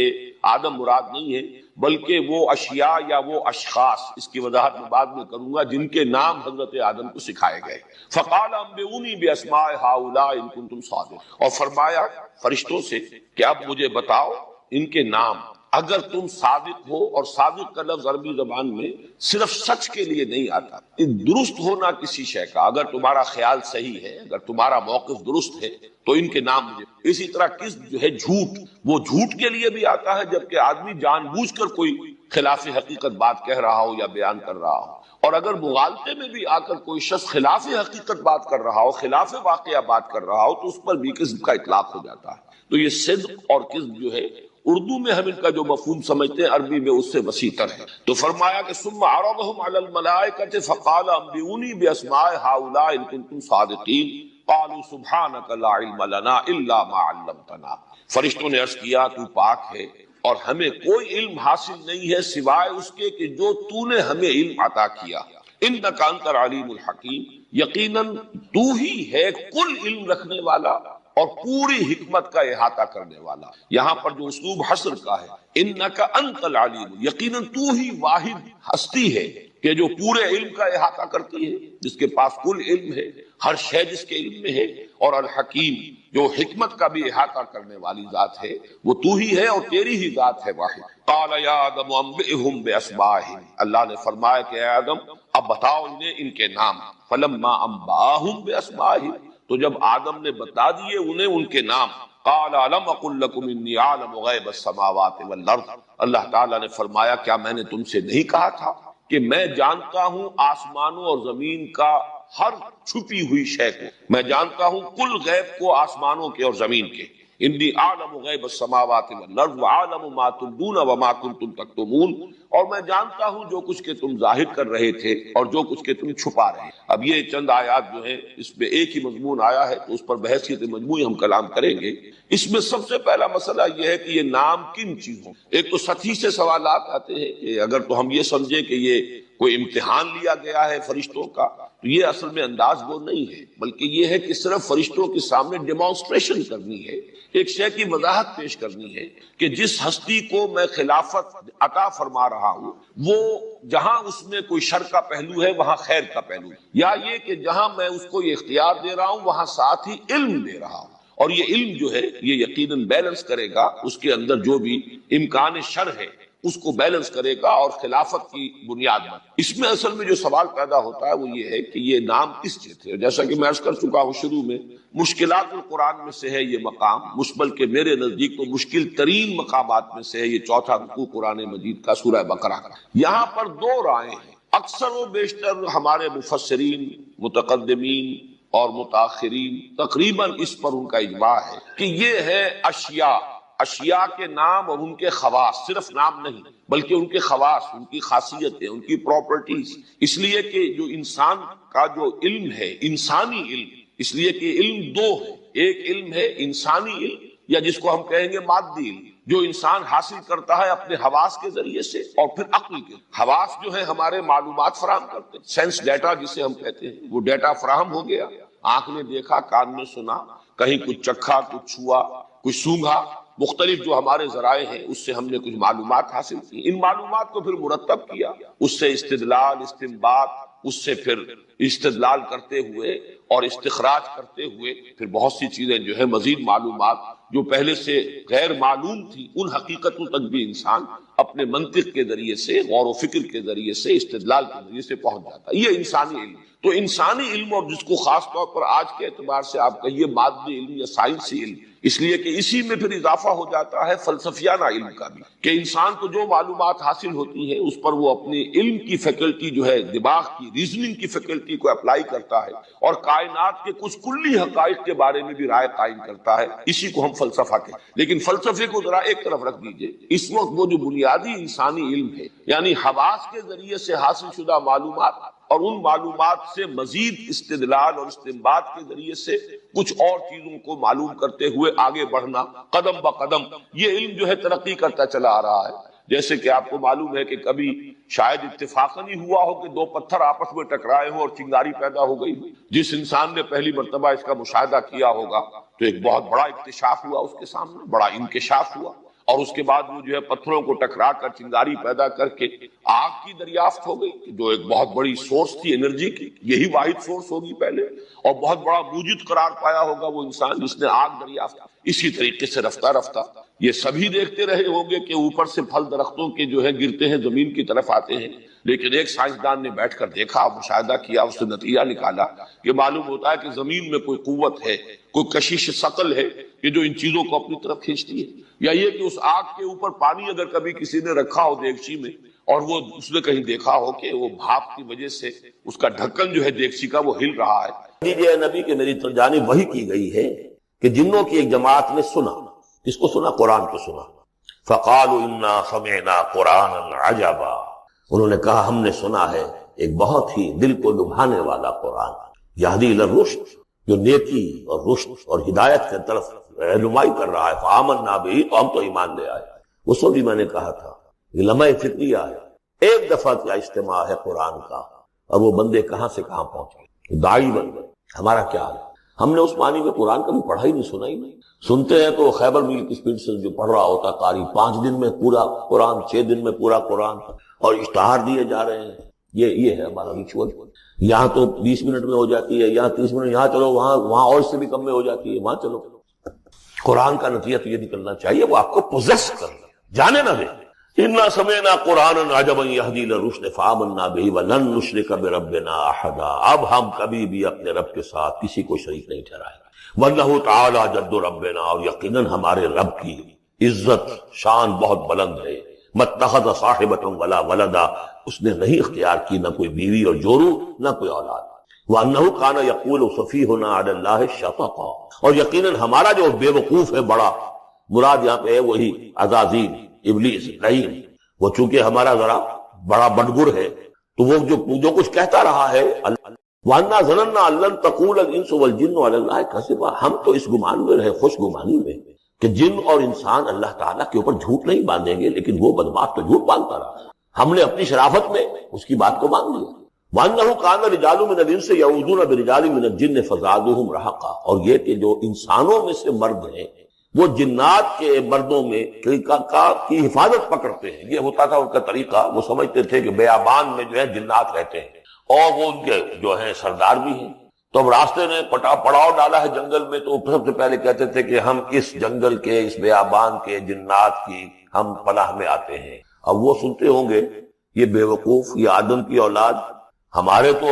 آدم مراد نہیں ہے، بلکہ وہ اشیاء یا وہ اشخاص، اس کی وضاحت میں بعد میں کروں گا، جن کے نام حضرت آدم کو سکھائے گئے۔ فقال انبئونی باسماء هؤلاء ان کنتم صادقین، اور فرمایا فرشتوں سے کہ اب مجھے بتاؤ ان کے نام اگر تم صادق ہو، اور صادق کا لفظ عربی زبان میں صرف سچ کے لیے نہیں آتا، درست ہونا کسی شے کا، اگر تمہارا خیال صحیح ہے، اگر تمہارا موقف درست ہے تو ان کے نام مجھے۔ اسی طرح کذب جو ہے جھوٹ، وہ جھوٹ کے لیے بھی آتا ہے جبکہ آدمی جان بوجھ کر کوئی خلاف حقیقت بات کہہ رہا ہو یا بیان کر رہا ہو، اور اگر مغالطے میں بھی آ کر کوئی شخص خلاف حقیقت بات کر رہا ہو، خلاف واقعہ بات کر رہا ہو، تو اس پر بھی کذب کا اطلاق ہو جاتا ہے۔ تو یہ صدق اور کذب جو ہے اردو میں ہم ان کا جو مفہوم سمجھتے ہیں عربی میں اس سے وسیع تر ہے۔ تو فرمایا کہ ثم عرضهم على الملائکۃ فقال انبئونی باسماء هؤلاء ان کنتم صادقین قالوا سبحانك لا علم لنا الا ما علمتنا، فرشتوں نے عرض کیا تو پاک ہے اور ہمیں کوئی علم حاصل نہیں ہے سوائے اس کے کہ جو تو نے ہمیں علم عطا کیا، انک انت العلیم الحکیم، یقیناً تو ہی ہے کل علم رکھنے والا اور پوری حکمت کا احاطہ کرنے والا۔ یہاں پر جو اسلوب حصر کا ہے، انک انت العلیم، یقیناً تو ہی واحد ہستی ہے کہ جو پورے علم کا احاطہ کرتی ہے، جس کے پاس کل علم ہے، ہر شے جس کے علم میں ہے، اور الحکیم جو حکمت کا بھی احاطہ کرنے والی ذات ہے، وہ تو ہی ہے اور تیری ہی ذات ہے واحد۔ قال یا آدم انبئہم باسمائہم، اللہ نے فرمایا کہ اے آدم اب بتاؤ انہیں ان کے نام۔ فلما انباہم باسمائہم، تو جب آدم نے بتا دیے انہیں ان کے نام، قال الم اقل لکم انی اعلم غیب السماوات والارض، اللہ تعالیٰ نے فرمایا کیا میں نے تم سے نہیں کہا تھا کہ میں جانتا ہوں آسمانوں اور زمین کا ہر چھپی ہوئی شے کو، میں جانتا ہوں کل غیب کو آسمانوں کے اور زمین کے، انی اعلم غیب السماوات والارض وعالم ما تبدون وما کنتم تکتمون، اور میں جانتا ہوں جو کچھ کہ تم ظاہر کر رہے تھے اور جو کچھ کہ تم چھپا رہے۔ اب یہ چند آیات جو ہیں اس میں ایک ہی مضمون آیا ہے تو اس پر بحثیت مجموعی ہم کلام کریں گے۔ اس میں سب سے پہلا مسئلہ یہ ہے کہ یہ نام کن چیزوں، ایک تو سطحی سے سوالات آتے ہیں کہ اگر تو ہم یہ سمجھیں کہ یہ کوئی امتحان لیا گیا ہے فرشتوں کا، تو یہ اصل میں انداز وہ نہیں ہے، بلکہ یہ ہے کہ صرف فرشتوں کے سامنے ڈیمانسٹریشن کرنی ہے، ایک شے کی وضاحت پیش کرنی ہے کہ جس ہستی کو میں خلافت عطا فرما رہا ہوں وہ جہاں اس میں کوئی شر کا پہلو ہے وہاں خیر کا پہلو ہے، یا یہ کہ جہاں میں اس کو یہ اختیار دے رہا ہوں وہاں ساتھ ہی علم دے رہا ہوں، اور یہ علم جو ہے یہ یقیناً بیلنس کرے گا، اس کے اندر جو بھی امکان شر ہے اس کو بیلنس کرے گا اور خلافت کی بنیاد میں۔ اس میں اصل میں جو سوال پیدا ہوتا ہے وہ یہ ہے کہ یہ نام کس سے تھے؟ جیسا کہ میں عرض کر چکا ہوں شروع میں، مشکلات القرآن میں سے ہے یہ مقام، مشبل کے میرے نزدیک تو مشکل ترین مقامات میں سے ہے یہ چوتھا رکوع قرآن مجید کا سورہ بقرہ کا۔ یہاں پر دو رائے ہیں، اکثر و بیشتر ہمارے مفسرین، متقدمین اور متاخرین تقریباً اس پر ان کا اجماع ہے کہ یہ ہے اشیاء کے نام اور ان کے خواص، صرف نام نہیں بلکہ ان کے خواص، ان کی خاصیتیں، ان کی پراپرٹیز، اس لیے کہ جو انسان کا جو علم ہے انسانی علم، اس لیے کہ علم دو ہے، ایک علم ہے انسانی علم یا جس کو ہم کہیں گے مادی علم، جو انسان حاصل کرتا ہے اپنے حواس کے ذریعے سے، اور پھر عقل کے حواس جو ہے ہمارے معلومات فراہم کرتے ہیں، سینس ڈیٹا جسے ہم کہتے ہیں، وہ ڈیٹا فراہم ہو گیا، آنکھ نے دیکھا، کان نے سنا، کہیں کچھ چکھا، کچھ چھوا، کچھ سونگھا، مختلف جو ہمارے ذرائع ہیں اس سے ہم نے کچھ معلومات حاصل کی، ان معلومات کو پھر مرتب کیا، اس سے استدلال، استنباط، اس سے پھر استدلال کرتے ہوئے اور استخراج کرتے ہوئے پھر بہت سی چیزیں جو ہے مزید معلومات جو پہلے سے غیر معلوم تھی ان حقیقتوں تک بھی انسان اپنے منطق کے ذریعے سے، غور و فکر کے ذریعے سے، استدلال کے ذریعے سے پہنچ جاتا ہے۔ یہ انسانی علم، تو انسانی علم، اور جس کو خاص طور پر آج کے اعتبار سے آپ کہیے مادی علم یا سائنسی علم، اس لیے کہ اسی میں پھر اضافہ ہو جاتا ہے فلسفیانہ علم کا بھی، کہ انسان کو جو معلومات حاصل ہوتی ہیں اس پر وہ اپنی علم کی فیکلٹی جو ہے، دماغ کی ریزننگ کی فیکلٹی کو اپلائی کرتا ہے اور کائنات کے کچھ کلی حقائق کے بارے میں بھی رائے قائم کرتا ہے، اسی کو ہم فلسفہ کہتے ہیں۔ لیکن فلسفے کو ذرا ایک طرف رکھ دیجئے، اس وقت وہ جو بنیادی انسانی علم ہے، یعنی حواس کے ذریعے سے حاصل شدہ معلومات اور ان معلومات سے مزید استدلال اور استنباط کے ذریعے سے کچھ اور چیزوں کو معلوم کرتے ہوئے آگے بڑھنا قدم بقدم، یہ علم جو ہے ترقی کرتا چلا آ رہا ہے۔ جیسے کہ آپ کو معلوم ہے کہ کبھی شاید اتفاقاً ہی ہوا ہو کہ دو پتھر آپس میں ٹکرائے ہوں اور چنگاری پیدا ہو گئی ہو، جس انسان نے پہلی مرتبہ اس کا مشاہدہ کیا ہوگا تو ایک بہت بڑا اکتشاف ہوا اس کے سامنے، بڑا انکشاف ہوا، اور اس کے بعد وہ جو ہے پتھروں کو ٹکرا کر چنگاری پیدا کر کے آگ کی دریافت ہو گئی، جو ایک بہت بڑی سورس تھی انرجی کی، یہی واحد سورس ہوگی پہلے، اور بہت بڑا موجد قرار پایا ہوگا وہ انسان جس نے آگ دریافت۔ اسی طریقے سے رفتہ رفتہ یہ سبھی دیکھتے رہے ہوں گے کہ اوپر سے پھل درختوں کے جو ہے گرتے ہیں زمین کی طرف آتے ہیں، لیکن ایک سائنسدان نے بیٹھ کر دیکھا، مشاہدہ کیا، اس سے نتیجہ نکالا کہ معلوم ہوتا ہے کہ زمین میں کوئی قوت ہے، کوئی کشش ثقل ہے کہ جو ان چیزوں کو اپنی طرف کھینچتی ہے، یا یہ کہ اس آگ کے اوپر پانی اگر کبھی کسی نے رکھا ہو دیگچی میں اور وہ اس نے کہیں دیکھا ہو کہ وہ بھاپ کی وجہ سے اس کا ڈھکن جو ہے دیگچی کا وہ ہل رہا ہے۔ دیجئے نبی کہ میری جانب وحی کی گئی ہے کہ جنوں کی ایک جماعت نے سنا، کس کو سنا؟ قرآن کو سنا۔ فقالوا انا سمعنا قرآنا عجبا، انہوں نے کہا ہم نے سنا ہے ایک بہت ہی دل کو لبھانے والا قرآن، یہدی الی الرشد، جو نیکی اور رشد اور ہدایت کی طرف رہنمائی کر رہا ہے، فآمنا بہ، تو ہم تو ایمان لے آئے۔ اس وقت بھی میں نے کہا تھا یہ لمحہ فکریہ ہے، ایک دفعہ کیا اجتماع ہے قرآن کا اور وہ بندے کہاں سے کہاں پہنچے، داعی بن گئے۔ ہمارا کیا حال ہے؟ ہم نے اس معنی میں قرآن کبھی پڑھا ہی نہیں، سنا ہی نہیں۔ سنتے ہیں تو خیبر میل کی سپیڈ سے جو پڑھ رہا ہوتا قاری، 5 دن میں پورا قرآن، 6 دن میں پورا قرآن، اور اشتہار دیے جا رہے ہیں۔ یہ ہے ہمارا ریچول۔ یہاں تو 20 منٹ میں ہو جاتی ہے، یہاں 30 منٹ، یہاں چلو، وہاں اور سے بھی کم میں ہو جاتی ہے، وہاں چلو۔ قرآن کا نتیجہ تو یہ نکلنا چاہیے وہ آپ کو پوزیس کر لے، جانے نہ دے۔ انا سمعنا قرآنا عجبا یہدی الی الرشد فآمنا بہ ولن نشرک بربنا احدا، اب ہم کبھی بھی اپنے رب کے ساتھ کسی کو شریک نہیں ٹھہرائیں گے۔ وانہ تعالی جد ربنا، اور یقیناً ہمارے رب کی عزت شان بہت بلند ہے۔ متخذ صاحبۃ ولا ولدا، اس نے نہیں اختیار کی نہ کوئی بیوی اور جورو نہ کوئی اولاد۔ وانہ کان یقول سفیہنا علی اللہ شططا، اور یقیناً ہمارا جو بے وقوف ہے بڑا، مراد یہاں پہ ہے وہی عزازیل، ابلیس، لعین، وہ چونکہ ہمارا ذرا بڑا بڑگر ہے تو وہ جو کچھ کہتا رہا ہے، وَأَنَّا ظَنَنَّا أَن لَّن تَقُولَ الْإِنسُ وَالْجِنُّ عَلَى اللَّهِ كَذِبًا، ہم تو اس گمان میں رہے، خوش گمانی میں، کہ جن اور انسان اللہ تعالیٰ کے اوپر جھوٹ نہیں باندھیں گے، لیکن وہ بدبخت تو جھوٹ باندھتا رہا۔ ہم نے اپنی شرافت میں اس کی بات کو مان لیا. وَأَنَّهُ كَانَ رِجَالٌ مِّنَ الْإِنسِ يَعُوذُونَ بِرِجَالٍ مِّنَ الْجِنِّ فَزَادُوهُمْ رَهَقًا. اور یہ کہ جو انسانوں میں سے مرد ہیں وہ جنات کے مردوں میں کی حفاظت پکڑتے ہیں. یہ ہوتا تھا ان کا طریقہ. وہ سمجھتے تھے کہ بیابان میں جو ہے جنات رہتے ہیں اور وہ ان کے جو ہیں سردار بھی ہیں. تو اب راستے نے پڑاؤ ڈالا ہے جنگل میں، تو سب سے پہلے کہتے تھے کہ ہم اس جنگل کے، اس بیابان کے جنات کی ہم پناہ میں آتے ہیں. اب وہ سنتے ہوں گے یہ بے وقوف، یہ آدم کی اولاد، ہمارے تو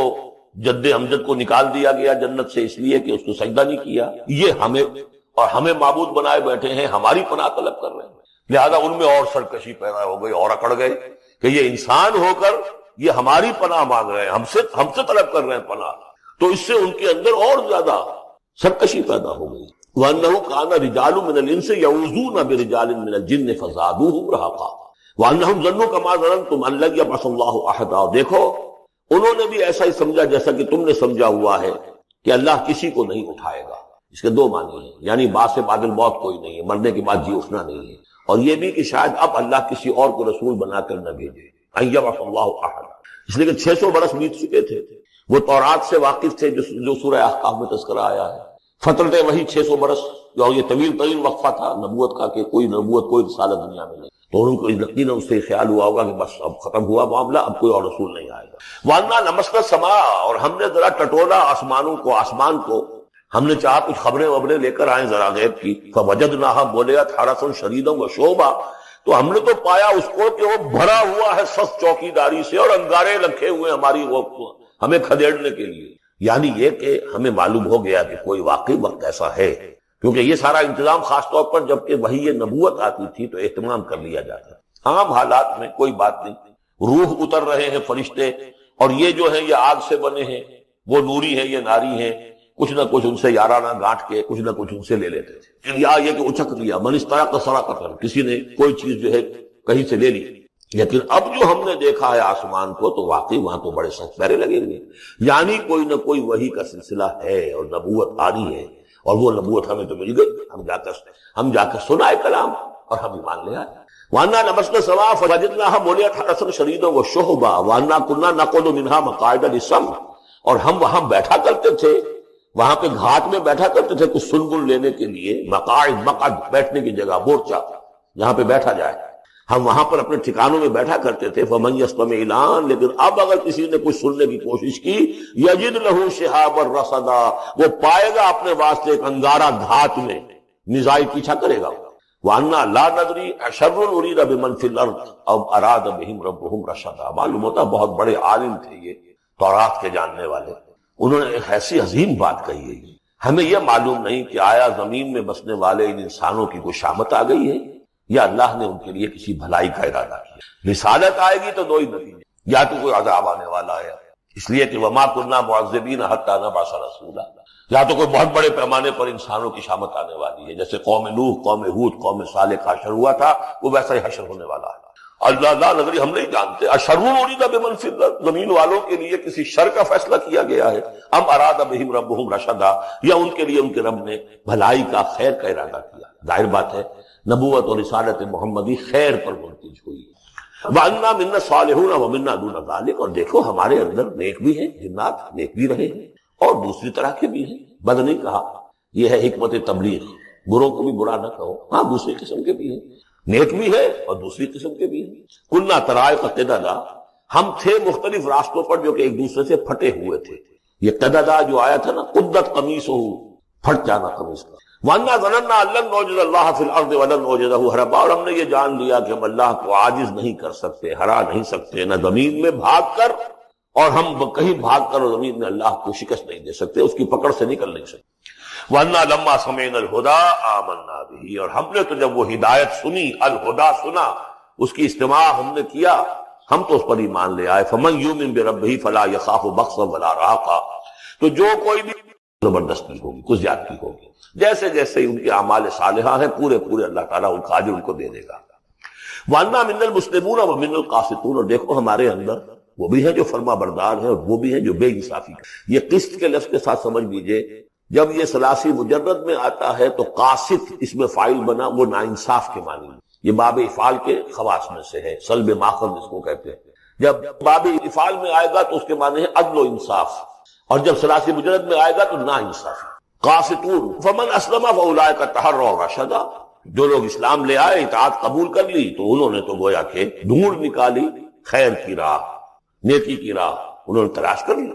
جد امجد کو نکال دیا گیا جنت سے اس لیے کہ اس کو سجدہ نہیں کیا، یہ ہمیں معبود بنائے بیٹھے ہیں، ہماری پناہ طلب کر رہے ہیں. لہذا ان میں اور سرکشی پیدا ہو گئی اور اکڑ گئے کہ یہ انسان ہو کر یہ ہماری پناہ مانگ رہے ہیں، ہم سے طلب کر رہے ہیں پناہ. تو اس سے ان کے اندر اور زیادہ سرکشی پیدا ہو گئی. وَأَنَّهُ كَانَ رِجَالٌ مِّنَ الْإِنسِ يَعُوذُونَ بِرِجَالٍ مِّنَ الْجِنِّ فَزَادُوهُمْ رَهَقًا وَأَنَّهُمْ ظَنُّوا كَمَا ظَنَنتُمْ أَن لَّن يَبْعَثَ اللَّهُ أَحَدًا. دیکھو انہوں نے بھی ایسا ہی سمجھا جیسا کہ تم نے سمجھا ہوا ہے کہ اللہ کسی کو نہیں اٹھائے گا. اس کے دو معنی ہیں، یعنی بعد سے بعد الموت کوئی نہیں ہے، مرنے کے بعد جی اٹھنا نہیں ہے، اور یہ بھی کہ شاید اب اللہ کسی اور کو رسول بنا کر نہ بھیجے. أن يبعث الله أحدا. اس لیے کہ 600 برس بیت چکے تھے. وہ تورات سے واقف تھے جو سورہ احقاف میں تذکرہ آیا ہے. فترت وہی 600 برس، اور یہ طویل ترین وقفہ تھا نبوت کا کہ کوئی نبوت کوئی رسالت دنیا میں نہیں. تو ان کو یقیناً اس سے خیال ہوا ہوگا کہ بس اب ختم ہوا معاملہ، اب کوئی اور رسول نہیں آئے گا. وَأَنَّا لَمَسْنَا السَّمَاءَ. اور ہم نے ذرا ٹٹولا آسمان کو ہم نے چاہا کچھ خبریں لے کر آئیں ذرا غیب کی. فَوَجَدْنَاهَا مُلِئَتْ حَرَسًا شَدِيدًا وَشُوبًا. تو ہم نے تو پایا اس کو کہ وہ بھرا ہوا ہے سخت چوکیداری سے، اور انگارے رکھے ہوئے ہماری وہ ہمیں کھدیڑنے کے لیے. یعنی یہ کہ ہمیں معلوم ہو گیا کہ کوئی واقعی وقت ایسا ہے، کیونکہ یہ سارا انتظام خاص طور پر جبکہ وہی یہ نبوت آتی تھی تو اہتمام کر لیا جاتا. عام حالات میں کوئی بات نہیں، روح اتر رہے ہیں فرشتے، اور یہ جو ہیں یہ آگ سے بنے ہیں، وہ نوری ہیں یہ ناری ہیں، کچھ نہ کچھ ان سے یارانہ گانٹ کے کچھ نہ کچھ ان سے لے لیتے تھے. یا یہ کہ اچک لیا، من استرق سرقۃ، کسی نے کوئی چیز جو ہے کہیں سے لے لی. لیکن اب جو ہم نے دیکھا ہے آسمان کو تو واقعی وہاں تو بڑے سخت پہرے لگے ہوئے، یعنی کوئی نہ کوئی وحی کا سلسلہ ہے اور نبوت آنی ہے. اور وہ نبوت ہمیں تو مل گئی، ہم جا کر سنا کلام اور ہم ایمان لے آئے. وَأَنَّا لَمَسْنَا السَّمَاءَ فَوَجَدْنَاهَا مُلِئَتْ حَرَسًا شَدِيدًا وَشُهُبًا وَأَنَّا كُنَّا نَقْعُدُ مِنْهَا مَقَاعِدَ لِلسَّمْعِ. اور ہم وہاں بیٹھا کرتے تھے، وہاں پہ گھاٹ میں بیٹھا کرتے تھے کچھ سنبل لینے کے لیے. مقعد بیٹھنے کی جگہ، مورچہ جہاں پہ بیٹھا جائے، ہم وہاں پر اپنے ٹھکانوں میں بیٹھا کرتے تھے. فَمَن يَسْتَمِعِ الْآنَ. لیکن اب اگر کسی نے کچھ سننے کی کوشش کی، يَجِدْ لَهُ شِهَابًا رَصَدًا، وہ پائے گا اپنے واسطے ایک انگارہ دھات میں، میزائل پیچھا کرے گا. وَأَنَّا لَا نَدْرِي أَشَرٌّ أُرِيدَ بِمَنْ فِي الْأَرْضِ أَمْ أَرَادَ بِهِمْ رَبُّهُمْ رَشَدًا. معلوم ہوتا بہت بڑے عالم تھے یہ تورات کے جاننے والے. انہوں نے ایک ایسی عظیم بات کہی ہے، ہمیں یہ معلوم نہیں کہ آیا زمین میں بسنے والے ان انسانوں کی کوئی شامت آ گئی ہے یا اللہ نے ان کے لیے کسی بھلائی کا ارادہ کیا. رسالت آئے گی تو دو ہی نتیجے، یا تو کوئی عذاب آنے والا ہے، اس لیے کہ وما كنا معذبین حتی نبعث رسولا، یا تو کوئی بہت بڑے پیمانے پر انسانوں کی شامت آنے والی ہے، جیسے قوم نوح، قوم ہود، قوم صالح کا حشر ہوا تھا، وہ ویسا ہی حشر ہونے والا ہے. اللہ لا نظری، ہم نہیں جانتے. اشر ارید بمن فی الارض، زمین والوں کے لیے کسی شر کا فیصلہ کیا گیا ہے، ام اراد بہم ربہم رشدا، یا ان کے لیے ان کے رب نے بھلائی کا، خیر کا ارادہ کیا. ظاہر بات ہے نبوت اور رسالت محمدی خیر پر منتج ہوئی. وَأَنَّا مِنَّا الصَّالِحُونَ وَمِنَّا دُونَ ذَلِكَ. اور دیکھو ہمارے اندر نیک بھی ہیں، جنات نیک بھی رہے ہیں، اور دوسری طرح کے بھی ہیں. بد نہیں کہا، یہ ہے حکمت تبلیغ، بروں کو بھی برا نہ کہو. ہاں دوسری قسم کے بھی ہیں، نیک بھی ہے اور دوسری قسم کے بھی ہیں. کُنَّا طَرَائِقَ قِدَدًا، ہم تھے مختلف راستوں پر جو کہ ایک دوسرے سے پھٹے ہوئے تھے. یہ قددا جو آیا تھا نا، قدت قمیصہ، پھٹ جانا قمیص کا. وَأَنَّا ظَنَنَّا أَن لَّن نُّعْجِزَ اللَّهَ فِي الْأَرْضِ وَلَن نُّعْجِزَهُ هَرَبًا. اور ہم نے یہ جان لیا کہ ہم اللہ کو عاجز نہیں کر سکتے، ہرا نہیں سکتے، نہ زمین میں بھاگ کر، اور ہم کہیں بھاگ کر اور زمین میں اللہ کو شکست نہیں دے سکتے، اس کی پکڑ سے نکل نہیں سکتے. وَأَنَّا لَمَّا سَمِعْنَا الْهُدَىٰ آمَنَّا بِهِ. اور ہم نے تو جب وہ ہدایت سنی، الہدا سنا، اس کی استماع ہم نے کیا، ہم تو اس پر ایمان لے آئے. فَمَن يُؤْمِن بِرَبِّهِ فَلَا يَخَافُ بَخْسًا وَلَا رَهَقًا. تو جو کوئی بھی زبردستی ہوگی، کچھ زیادتی ہوگی، جیسے جیسے ان کے اعمال صالحہ ہیں پورے اللہ تعالیٰ ان کا اجر ان کو دے دے گا. وَأَنَّا مِنَّا الْمُسْلِمُونَ وَمِنَّا الْقَاسِطُونَ. اور دیکھو ہمارے اندر وہ بھی ہیں جو فرما بردار ہیں، اور وہ بھی ہیں جو بے انصافی. یہ قسط کے لفظ کے ساتھ سمجھ لیجئے، جب یہ ثلاثی مجرد میں آتا ہے تو قاسط اس میں فاعل بنا، وہ ناانصاف کے معنی میں. یہ باب افعال کے خواص میں سے ہے، سلب ماخذ جس کو کہتے ہیں۔ جب باب افعال میں آئے گا تو اس کے معنی ہے عدل و انصاف، اور جب ثلاثی مجرد میں آئے گا تو نا انصافی۔ قاسطون فمن اسلم فاولئک تحروا رشدا، جو لوگ اسلام لے آئے، اطاعت قبول کر لی، تو انہوں نے تو گویا کہ ڈھونڈ نکالی خیر کی راہ، نیکی کی راہ انہوں نے تلاش کر لی۔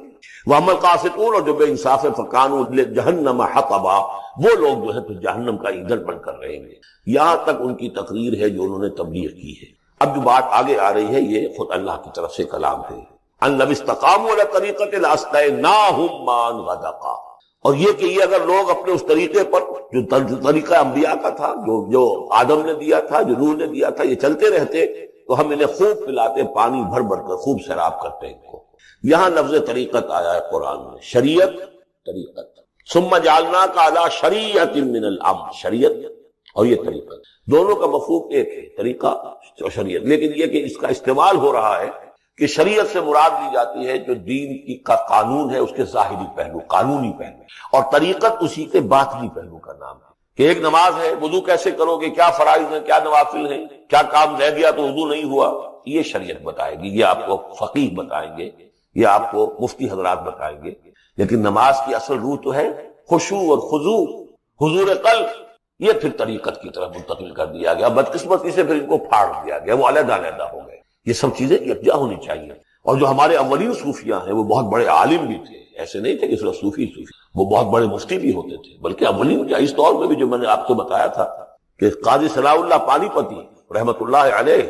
وَأَمَّا الْقَاسِطُونَ، اور جو بے انصاف ہے، فَكَانُوا لِجَهَنَّمَ حَطَبًا، وہ لوگ جو ہے تو جہنم کا ایندھن بن کر رہیں گے۔ یہاں تک ان کی تقریر ہے جو انہوں نے تبلیغ کی ہے۔ اب جو بات آگے آ رہی ہے یہ خود اللہ کی طرف سے کلام ہے، أَن لَوِ اسْتَقَامُوا عَلَى الطَّرِيقَةِ لَأَسْقَيْنَاهُم مَّاءً غَدَقًا، اور یہ کہ یہ اگر لوگ اپنے اس طریقے پر جو طریقہ انبیاء کا تھا، جو آدم نے دیا تھا، جو نوح نے دیا تھا، یہ چلتے رہتے تو ہم انہیں خوب پلاتے، پانی بھر بھر کر خوب سیراب کرتے ان کو۔ یہاں لفظ طریقت آیا ہے قرآن میں، شریعت، طریقت۔ ثم جعلناک علی شریعت من الامر، شریعت اور یہ طریقت دونوں کا مفہوم ایک ہے، طریقہ اور شریعت، لیکن یہ کہ اس کا استعمال ہو رہا ہے کہ شریعت سے مراد لی جاتی ہے جو دین کی کا قانون ہے، اس کے ظاہری پہلو، قانونی پہلو، اور طریقت اسی کے باطنی پہلو کا نام ہے کہ ایک نماز ہے، وضو کیسے کرو گے، کیا فرائض ہیں، کیا نوافل ہیں، کیا کام رہ گیا تو وضو نہیں ہوا، یہ شریعت بتائے گی، یہ آپ کو فقیہ بتائیں گے، یہ آپ کو مفتی حضرات بتائیں گے۔ لیکن نماز کی اصل روح تو ہے خشوع اور خضوع، حضور قلب، یہ پھر طریقت کی طرف منتقل کر دیا گیا، بدقسمتی سے پھر ان کو پھاڑ دیا گیا، وہ علیحدہ علیحدہ ہو گئے۔ یہ سب چیزیں یکجا ہونی چاہیے۔ اور جو ہمارے اولین صوفیاء ہیں وہ بہت بڑے عالم بھی تھے، ایسے نہیں تھے کہ صرف صوفی، وہ بہت بڑے مفتی بھی ہوتے تھے، بلکہ اولین اس دور میں بھی جو میں نے آپ کو بتایا تھا کہ قاضی ثناء اللہ پانی پتی رحمۃ اللہ علیہ،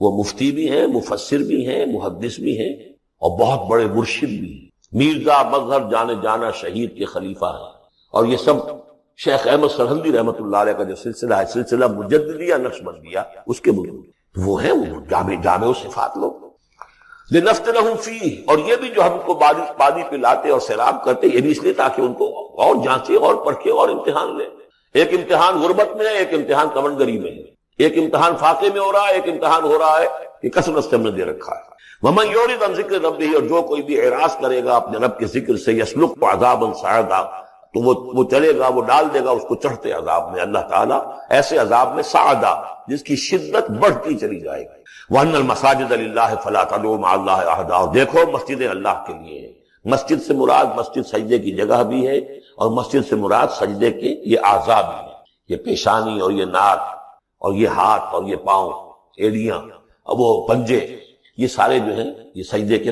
وہ مفتی بھی ہیں، مفسر بھی ہیں، محدث بھی ہیں، اور بہت بڑے مرشد بھی ہیں۔ میرزا مظہر جانے جانا شہید کے خلیفہ ہیں، اور یہ سب شیخ احمد سرہندی رحمۃ اللہ علیہ کا جو سلسلہ ہے، سلسلہ مجددیہ نقشبندیہ، اس کے بزرگ وہ ہیں، وہ جامع صفات لوگ۔ لنفتنہم فیہ، اور یہ بھی جو ہم کو پانی پلاتے اور سیراب کرتے، یہ بھی اس لیے تاکہ ان کو اور جانچے اور پرکھے اور امتحان لیں۔ ایک امتحان غربت میں ہے، ایک امتحان کمنگری میں ہے، ایک امتحان فاقے میں ہو رہا ہے، ایک امتحان ہو رہا ہے کہ کثرت سے ہم نے دے رکھا ہے۔ وَمَن يُعْرِضْ عَن ذِكْرِ رَبِّهِ، اور جو کوئی بھی اعراض کرے گا اپنے رب کے ذکر سے، يَسْلُكْهُ عَذَابًا صَعَدًا، تو وہ چلے گا، وہ ڈال دے گا اس کو چڑھتے عذاب میں، اللہ تعالیٰ ایسے عذاب میں صعدا جس کی شدت بڑھتی چلی جائے گی۔ وَأَنَّ الْمَسَاجِدَ لِلَّهِ فَلَا تَدْعُوا مَعَ اللَّهِ أَحَدًا، اور دیکھو مسجدیں اللہ کے لیے ہیں۔ مسجد سے مراد مسجد سجدے کی جگہ بھی ہے، اور مسجد سے مراد سجدے کے یہ اعضاء بھی ہیں، یہ پیشانی اور یہ ناک اور یہ ہاتھ اور یہ پاؤں، ایڑیاں اور وہ پنجے، یہ سارے جو ہیں یہ سجدے کے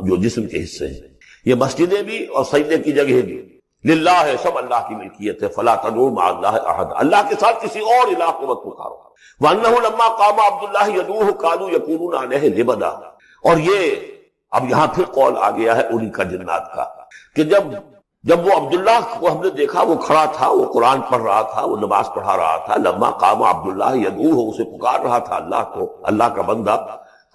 جو جسم کے حصے ہیں۔ یہ مسجدیں بھی اور سجدے کی جگہ بھی للہ ہے، سب اللہ کی ملکیت ہے۔ فلا تدعوا مع اللہ احد، اللہ کے ساتھ کسی اور الہ کو مت پکارو۔ وانہ لما قام عبد اللہ یدعوہ قالوا یکونون علیہ لبدا، اور یہ اب یہاں پھر قول آ گیا ہے انہی کا جنات کا کہ جب وہ عبداللہ کو ہم نے دیکھا، وہ کھڑا تھا، وہ قرآن پڑھ رہا تھا، وہ نماز پڑھا رہا تھا، لما قام عبداللہ یدعوہ، اسے پکار رہا تھا اللہ کو، اللہ کا بندہ،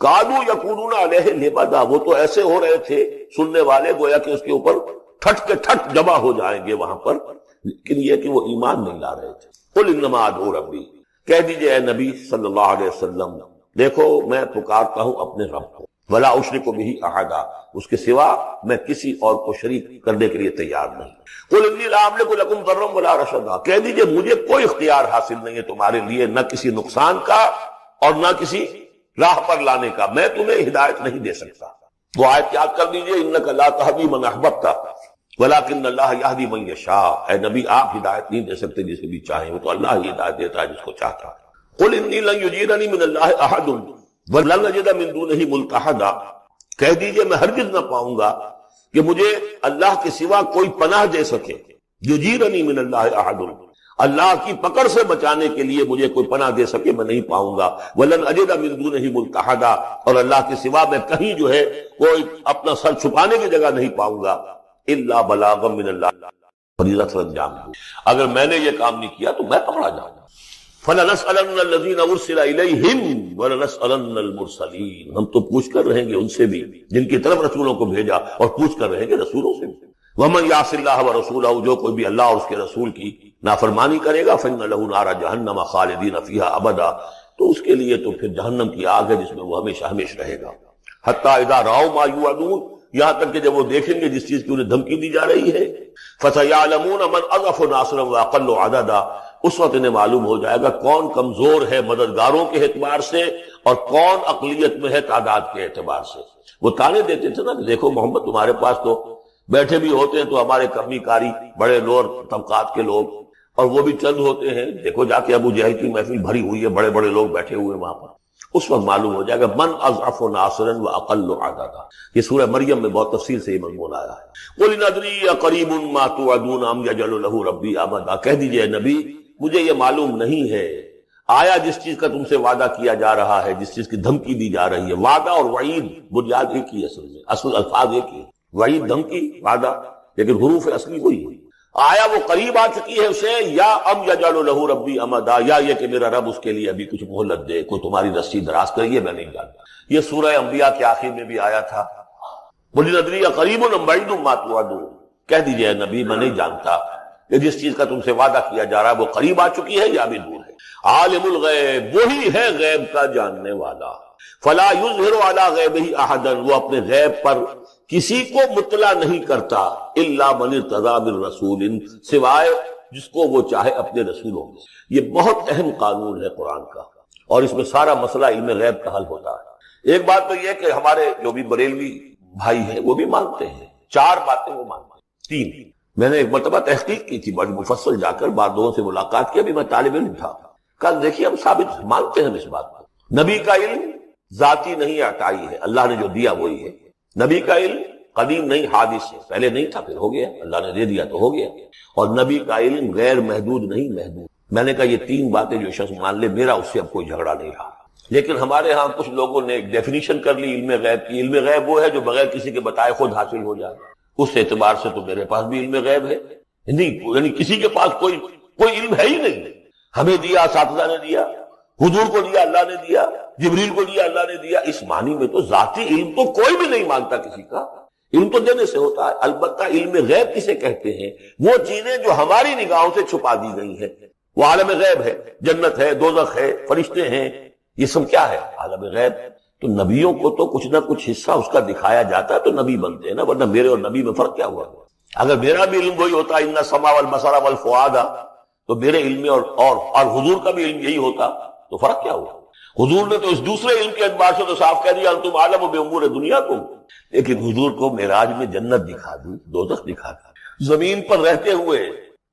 قالوا یکونون علیہ لبدا، وہ تو ایسے ہو رہے تھے سننے والے گویا کہ اس کے اوپر ٹھٹ کے ٹھٹ جمع ہو جائیں گے وہاں پر، لیکن یہ کہ وہ ایمان نہیں لا رہے تھے۔ قل انما ادعو ربی، کہہ دیجئے اے نبی صلی اللہ علیہ وسلم، دیکھو میں پکارتا ہوں اپنے رب کو، ولا اشرک بہ احدا، اس کے سوا میں کسی اور کو شریک کرنے کے لیے تیار نہیں۔ قل انی لا املک لکم ضرا ولا رشدا، کہہ دیجئے مجھے کوئی اختیار حاصل نہیں ہے تمہارے لیے، نہ کسی نقصان کا اور نہ کسی راہ پر لانے کا، میں تمہیں ہدایت نہیں دے سکتا۔ وہ آیت یاد کر دیجئے، انک لا تہدی من احببت ولیکن اللہ یہدی من یشاء، اے نبی آپ ہدایت نہیں دے سکتے جسے بھی چاہیں، وہ تو اللہ ہی ہدایت دیتا ہے جس کو چاہتا ہے۔ قل انی لن یجیرنی من اللہ احد ولن اجد من دونہ ملتحدا، کہہ دیجئے میں ہرگز نہ پاؤں گا کہ مجھے اللہ کے سوا کوئی پناہ دے سکے، یجیرنی من اللہ احد، اللہ کی پکڑ سے بچانے کے لیے مجھے کوئی پناہ دے سکے میں نہیں پاؤں گا، ولن اجد من دونہ ملتحدا، اور اللہ کے سوا میں کہیں جو ہے کوئی اپنا سر چھپانے کی جگہ نہیں پاؤں گا، الا بلاغا من اللہ، فریضہ انجام دوں، اگر میں نے یہ کام نہیں کیا تو میں پکڑا جاؤں گا۔ فَلَنَسْأَلَنَّ الَّذِينَ أُرْسِلَ إِلَيْهِمْ وَلَنَسْأَلَنَّ الْمُرْسَلِينَ، ہم تو پوچھ کر رہیں گے ان سے بھی جن کی طرف رسولوں کو بھیجا، اور پوچھ کر رہیں گے رسولوں سے بھی۔ وَمَنْ يَعْصِ اللَّهَ وَرَسُولَهُ، جو کوئی بھی اللہ اور اس کے رسول کی نافرمانی کرے گا، فَإِنَّ لَهُ نَارَ جَهَنَّمَ خَالِدِينَ فِيهَا أَبَدًا، تو اس کے لیے تو پھر جہنم کی آگ ہے جس میں وہ ہمیشہ ہمیش رہے گا۔ حَتَّى إِذَا رَأَوْا مَا يُوعَدُونَ، یہاں تک کہ جب وہ دیکھیں گے جس چیز کی انہیں دھمکی دی جا رہی ہے، فَسَيَعْلَمُونَ مَنْ أَضْعَفُ نَاصِرًا وَأَقَلُّ عَدَدًا، اس وقت انہیں معلوم ہو جائے گا کون کمزور ہے مددگاروں کے اعتبار سے اور کون اقلیت میں ہے تعداد کے اعتبار سے۔ وہ تانے دیتے تھے نا کہ دیکھو محمد تمہارے پاس تو بیٹھے بھی ہوتے ہیں تو ہمارے کمی کاری بڑے لوور طبقات کے لوگ، اور وہ بھی چند ہوتے ہیں، دیکھو جا کے ابو جہل کی محفل بھری ہوئی ہے، بڑے بڑے لوگ بیٹھے ہوئے وہاں پر۔ اس وقت معلوم ہو جائے گا من اضعف ناصرا واقل عددا۔ یہ سورہ مریم میں بہت تفصیل سے یہ مضمون آیا ہے۔ قل ان ادری اقریب ما توعدون ام یجعل له ربی امدا، کہہ دیجئے نبی مجھے یہ معلوم نہیں ہے آیا جس چیز کا تم سے وعدہ کیا جا رہا ہے، جس چیز کی دھمکی دی جا رہی ہے، وعدہ اور وعید بنیاد ایک ہی اصل میں، اصل الفاظ ایک ہی، وعید دھمکی، وعدہ، لیکن حروف اصلی وہی ہے۔ آیا وہ قریب آ چکی ہے اسے، یا ام یجعل له ربی امدا، یا یہ کہ میرا رب اس کے لیے ابھی کچھ مہلت دے، کوئی تمہاری رسی دراز کریے، میں نہیں جانتا۔ یہ سورہ انبیاء کے آخر میں بھی آیا تھا، قل ادری اقریب ام بعید ما توعدون، کہہ دیجئے نبی میں نہیں جانتا کہ جس چیز کا تم سے وعدہ کیا جا رہا ہے وہ قریب آ چکی ہے یا بھی دور ہے۔ عالم الغیب، وہی ہے غیب کا جاننے والا، فلا یظہر علی غیبہ احدا، وہ اپنے غیب پر کسی کو مطلع نہیں کرتا، الا من ارتضی بالرسول، سوائے جس کو وہ چاہے اپنے رسولوں میں۔ یہ بہت اہم قانون ہے قرآن کا، اور اس میں سارا مسئلہ علم غیب کا حل ہوتا ہے۔ ایک بات تو یہ کہ ہمارے جو بھی بریلوی بھائی ہیں وہ بھی مانتے ہیں، 4 باتیں وہ مانتے ہیں، 3۔ میں نے ایک مرتبہ تحقیق کی تھی بڑی مفصل، جا کر بعد لوگوں سے ملاقات کی، ابھی میں طالب علم تھا، کل دیکھیے ہم ثابت مانتے ہیں اس بات کو۔ نبی کا علم ذاتی نہیں عطائی ہے، اللہ نے جو دیا وہی ہے۔ نبی کا علم قدیم نہیں حادث ہے، پہلے نہیں تھا پھر ہو گیا، اللہ نے دے دیا تو ہو گیا۔ اور نبی کا علم غیر محدود نہیں محدود۔ میں نے کہا یہ 3 باتیں جو شخص مان لے میرا اس سے اب کوئی جھگڑا نہیں رہا۔ لیکن ہمارے ہاں کچھ لوگوں نے ایک ڈیفینیشن کر لی علم غیب کی، علم غیب وہ ہے جو بغیر کسی کے بتائے خود حاصل ہو جائے۔ اس اعتبار سے تو میرے پاس بھی علم غیب ہے، یعنی کسی کے پاس کوئی علم ہے ہی نہیں۔ ہمیں دیا اساتذہ نے دیا، حضور کو دیا اللہ نے دیا، جبریل کو دیا اللہ نے دیا، اس معنی میں تو ذاتی علم تو کوئی بھی نہیں مانتا کسی کا، علم تو دینے سے ہوتا ہے۔ البتہ علم غیب کسے کہتے ہیں؟ وہ چیزیں جو ہماری نگاہوں سے چھپا دی گئی ہیں، وہ عالم غیب ہے، جنت ہے، دوزخ ہے، فرشتے ہیں، یہ سب کیا ہے؟ عالم غیب۔ تو نبیوں کو تو کچھ نہ کچھ حصہ اس کا دکھایا جاتا ہے تو نبی بنتے ہیں نا، ورنہ میرے اور نبی میں فرق کیا ہوا؟ اگر میرا بھی علم وہی ہوتا ان السمع والبصر والفؤاد، تو میرے علم اور حضور کا بھی علم یہی ہوتا تو فرق کیا ہوا؟ حضور نے تو اس دوسرے علم کے اعتبار سے تو صاف کہہ دیا انتم عالم بامور دنیاکم، لیکن حضور کو معراج میں جنت دکھا دی، دوزخ دکھا دی۔ زمین پر رہتے ہوئے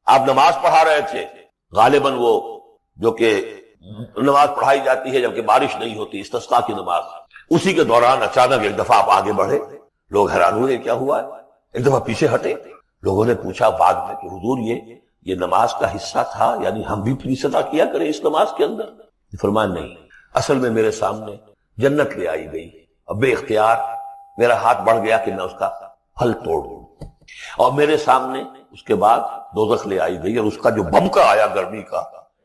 آپ نماز پڑھا رہے تھے، غالباً وہ جو کہ نماز پڑھائی جاتی ہے جبکہ بارش نہیں ہوتی، استسقاء کی نماز، اسی کے دوران اچانک ایک دفعہ آپ آگے بڑھے، لوگ حیران ہوئے کیا ہوا ہے، ایک دفعہ پیچھے ہٹے، لوگوں نے پوچھا بعد میں کہ حضور یہ نماز کا حصہ تھا، یعنی ہم بھی فریضہ ادا کیا کریں اس نماز کے اندر؟ فرمایا نہیں، اصل میں میرے سامنے جنت لے آئی گئی، اب بے اختیار میرا ہاتھ بڑھ گیا کہ میں اس کا پھل توڑ دوں، اور میرے سامنے اس کے بعد دوزخ لے آئی گئی، اور اس کا جو بمکا آیا گرمی کا،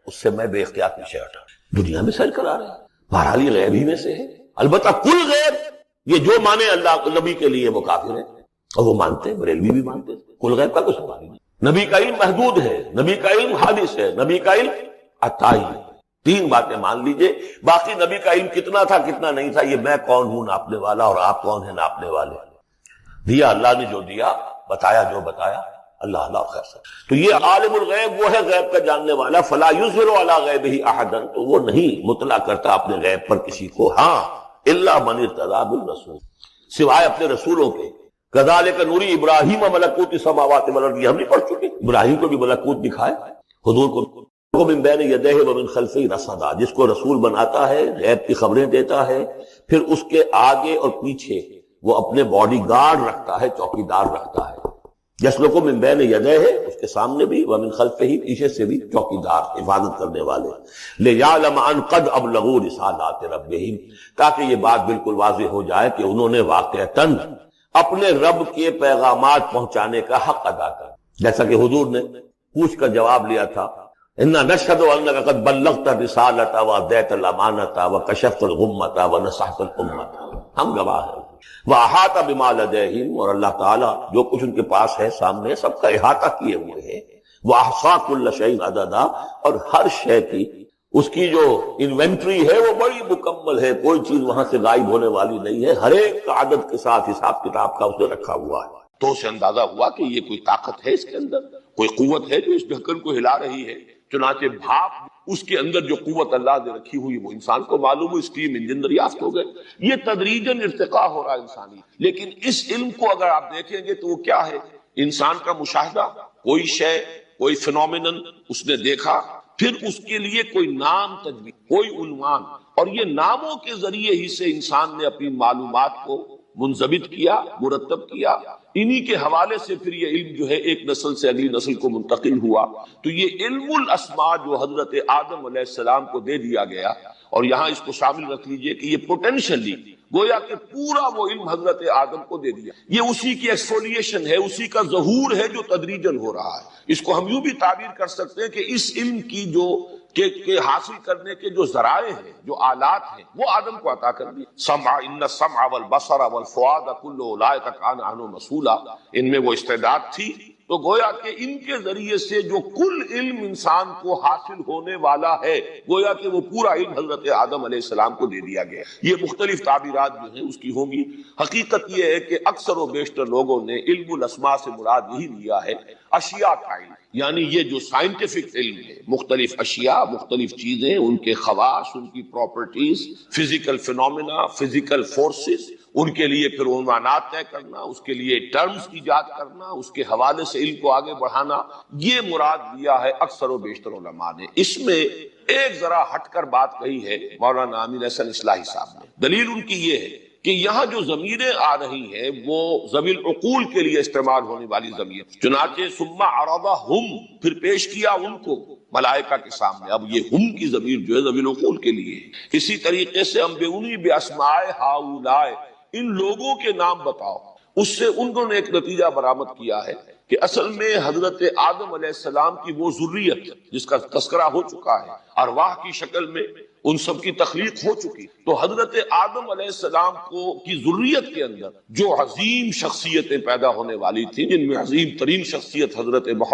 اس سے میں بے اختیار پیچھے ہٹا۔ دنیا میں سیر کرا رہے ہیں، بہرحال یہ غیب ہی میں سے ہے۔ البتہ کل غیب، یہ جو مانے اللہ نبی کے لیے وہ کافر ہے، اور وہ مانتے ہیں، بریلوی بھی مانتے ہیں، کل غیب کا کچھ سوال نہیں۔ نبی کا علم محدود ہے، نبی کا علم حادث ہے، نبی کا علم عطائی ہے۔ 3 باتیں مان لیجئے، باقی نبی کا علم کتنا تھا کتنا نہیں تھا یہ میں کون ہوں ناپنے والا، اور آپ کون ہیں ناپنے والے؟ دیا اللہ نے جو دیا، بتایا جو بتایا، اللہ خیر سے۔ تو یہ عالم الغیب وہ ہے غیب کا جاننے والا، فلا یظہر علی غیبہ احدا، تو وہ نہیں مطلع کرتا اپنے غیب پر کسی کو، ہاں الا من ارتضی بالرسول، سوائے اپنے رسولوں کے۔ کذالک نوری ابراہیم ملکوت السماوات والارض، یہ ہم نہیں پڑھ چکے؟ ابراہیم کو بھی ملکوت دکھائے، حضور کو من بین یدیہ ومن خلفہ رصدا، جس کو رسول بناتا ہے، غیب کی خبریں دیتا ہے، پھر اس کے آگے اور پیچھے وہ اپنے باڈی گارڈ رکھتا ہے، چوکیدار رکھتا ہے۔ یسلک من بین یدیہ، اس کے سامنے بھی، ومن خلفہ، پیچھے سے بھی چوکیدار، حفاظت کرنے والے۔ لیعلم ان قد ابلغوا رسالات ربہم، تاکہ یہ بات بالکل واضح ہو جائے کہ انہوں نے واقعتاً اپنے رب کے پیغامات پہنچانے کا حق ادا کر، جیسا کہ حضور نے پوچھ کر جواب لیا تھا، انا نشهد انك قد بلغت الرسالة واديت الامانة وكشفت الغمة ونصحت الامة، ہم گواہ ہیں۔ واحاط بما لديهم، اور اللہ تعالیٰ جو کچھ ان کے پاس ہے سامنے سب کا احاطہ کیے ہوئے ہیں۔ واحصى كل شيء عددا، اور ہر شے کی اس کی جو انوینٹری ہے وہ بڑی مکمل ہے، کوئی چیز وہاں سے غائب ہونے والی نہیں ہے، ہر ایک کا عدد کے ساتھ حساب کتاب کا اس نے رکھا ہوا ہے۔ تو اسے اندازہ ہوا کہ یہ کوئی طاقت ہے اس کے اندر، کوئی قوت ہے جو اس ڈھکن کو ہلا رہی ہے، چنانچہ بھاپ اس کے اندر جو قوت اللہ نے رکھی ہوئی وہ انسان کو معلوم ہو، اسٹیم انجن دریافت ہو گئے. یہ تدریجاً ارتقا ہو رہا ہے انسانی. لیکن اس علم کو اگر آپ دیکھیں گے تو وہ کیا ہے؟ انسان کا مشاہدہ، کوئی شے، کوئی فینومینن اس نے دیکھا، پھر اس کے لیے کوئی نام تجویز، کوئی عنوان، اور یہ ناموں کے ذریعے ہی سے انسان نے اپنی معلومات کو منضبط کیا، مرتب کیا. انہی کے حوالے سے پھر یہ علم جو ہے ایک نسل سے اگلی نسل کو منتقل ہوا. تو یہ علم الاسماء جو حضرت آدم علیہ السلام کو دے دیا گیا، اور یہاں اس کو شامل رکھ لیجئے کہ یہ پوٹینشلی گویا کہ پورا وہ علم حضرت آدم کو دے دیا. یہ اسی کی ایکسفولیشن ہے، اسی کا ظہور ہے جو تدریجاً ہو رہا ہے. اس کو ہم یوں بھی تعبیر کر سکتے ہیں کہ اس علم کی جو کہ حاصل کرنے کے جو ذرائع ہیں، جو آلات ہیں، وہ آدم کو عطا کر دی. سمع، ان السمع والبصر والفؤاد کل اولئک کان عنہ مسئولا، ان میں وہ استعداد تھی. تو گویا کہ ان کے ذریعے سے جو کل علم انسان کو حاصل ہونے والا ہے، گویا کہ وہ پورا علم حضرت آدم علیہ السلام کو دے دیا گیا. یہ مختلف تعبیرات جو ہیں اس کی ہوں گی. حقیقت یہ ہے کہ اکثر و بیشتر لوگوں نے علم الاسماء سے مراد یہی لیا ہے اشیاء کا علم، یعنی یہ جو سائنٹیفک علم ہے، مختلف اشیاء، مختلف چیزیں، ان کے خواص، ان کی properties, physical phenomena, physical forces, ان کے لیے پھر عنوانات طے کرنا، اس کے لیے ٹرمز ایجاد کرنا، اس کے حوالے سے علم کو آگے بڑھانا، یہ مراد دیا ہے اکثر و بیشتر علماء نے. اس میں ایک ذرا ہٹ کر بات کہی ہے مولانا امین احسن اصلاحی صاحب نے. دلیل ان کی یہ ہے کہ یہاں جو ضمیریں آ رہی ہیں وہ ذوی العقول کے لیے استعمال ہونے والی ضمیر. چنانچہ ثم عرضہم، پھر پیش کیا ان کو ملائکہ کے سامنے. اب یہ ہم کی ضمیر جو ہے ذوی العقول کے لیے. اسی طریقے سے انبئونی باسماء ہؤلاء، ان لوگوں کے نام بتاؤ. اس سے انہوں نے ایک نتیجہ برآمد کیا ہے کہ اصل میں حضرت آدم علیہ السلام کی وہ ذریت جس کا تذکرہ ہو چکا ہے، ارواح کی شکل میں ان سب کی تخلیق ہو چکی. تو حضرت آدم علیہ السلام کی ذریت کے اندر جو عظیم شخصیتیں پیدا ہونے والی تھیں، جن میں عظیم ترین شخصیت حضرت محمد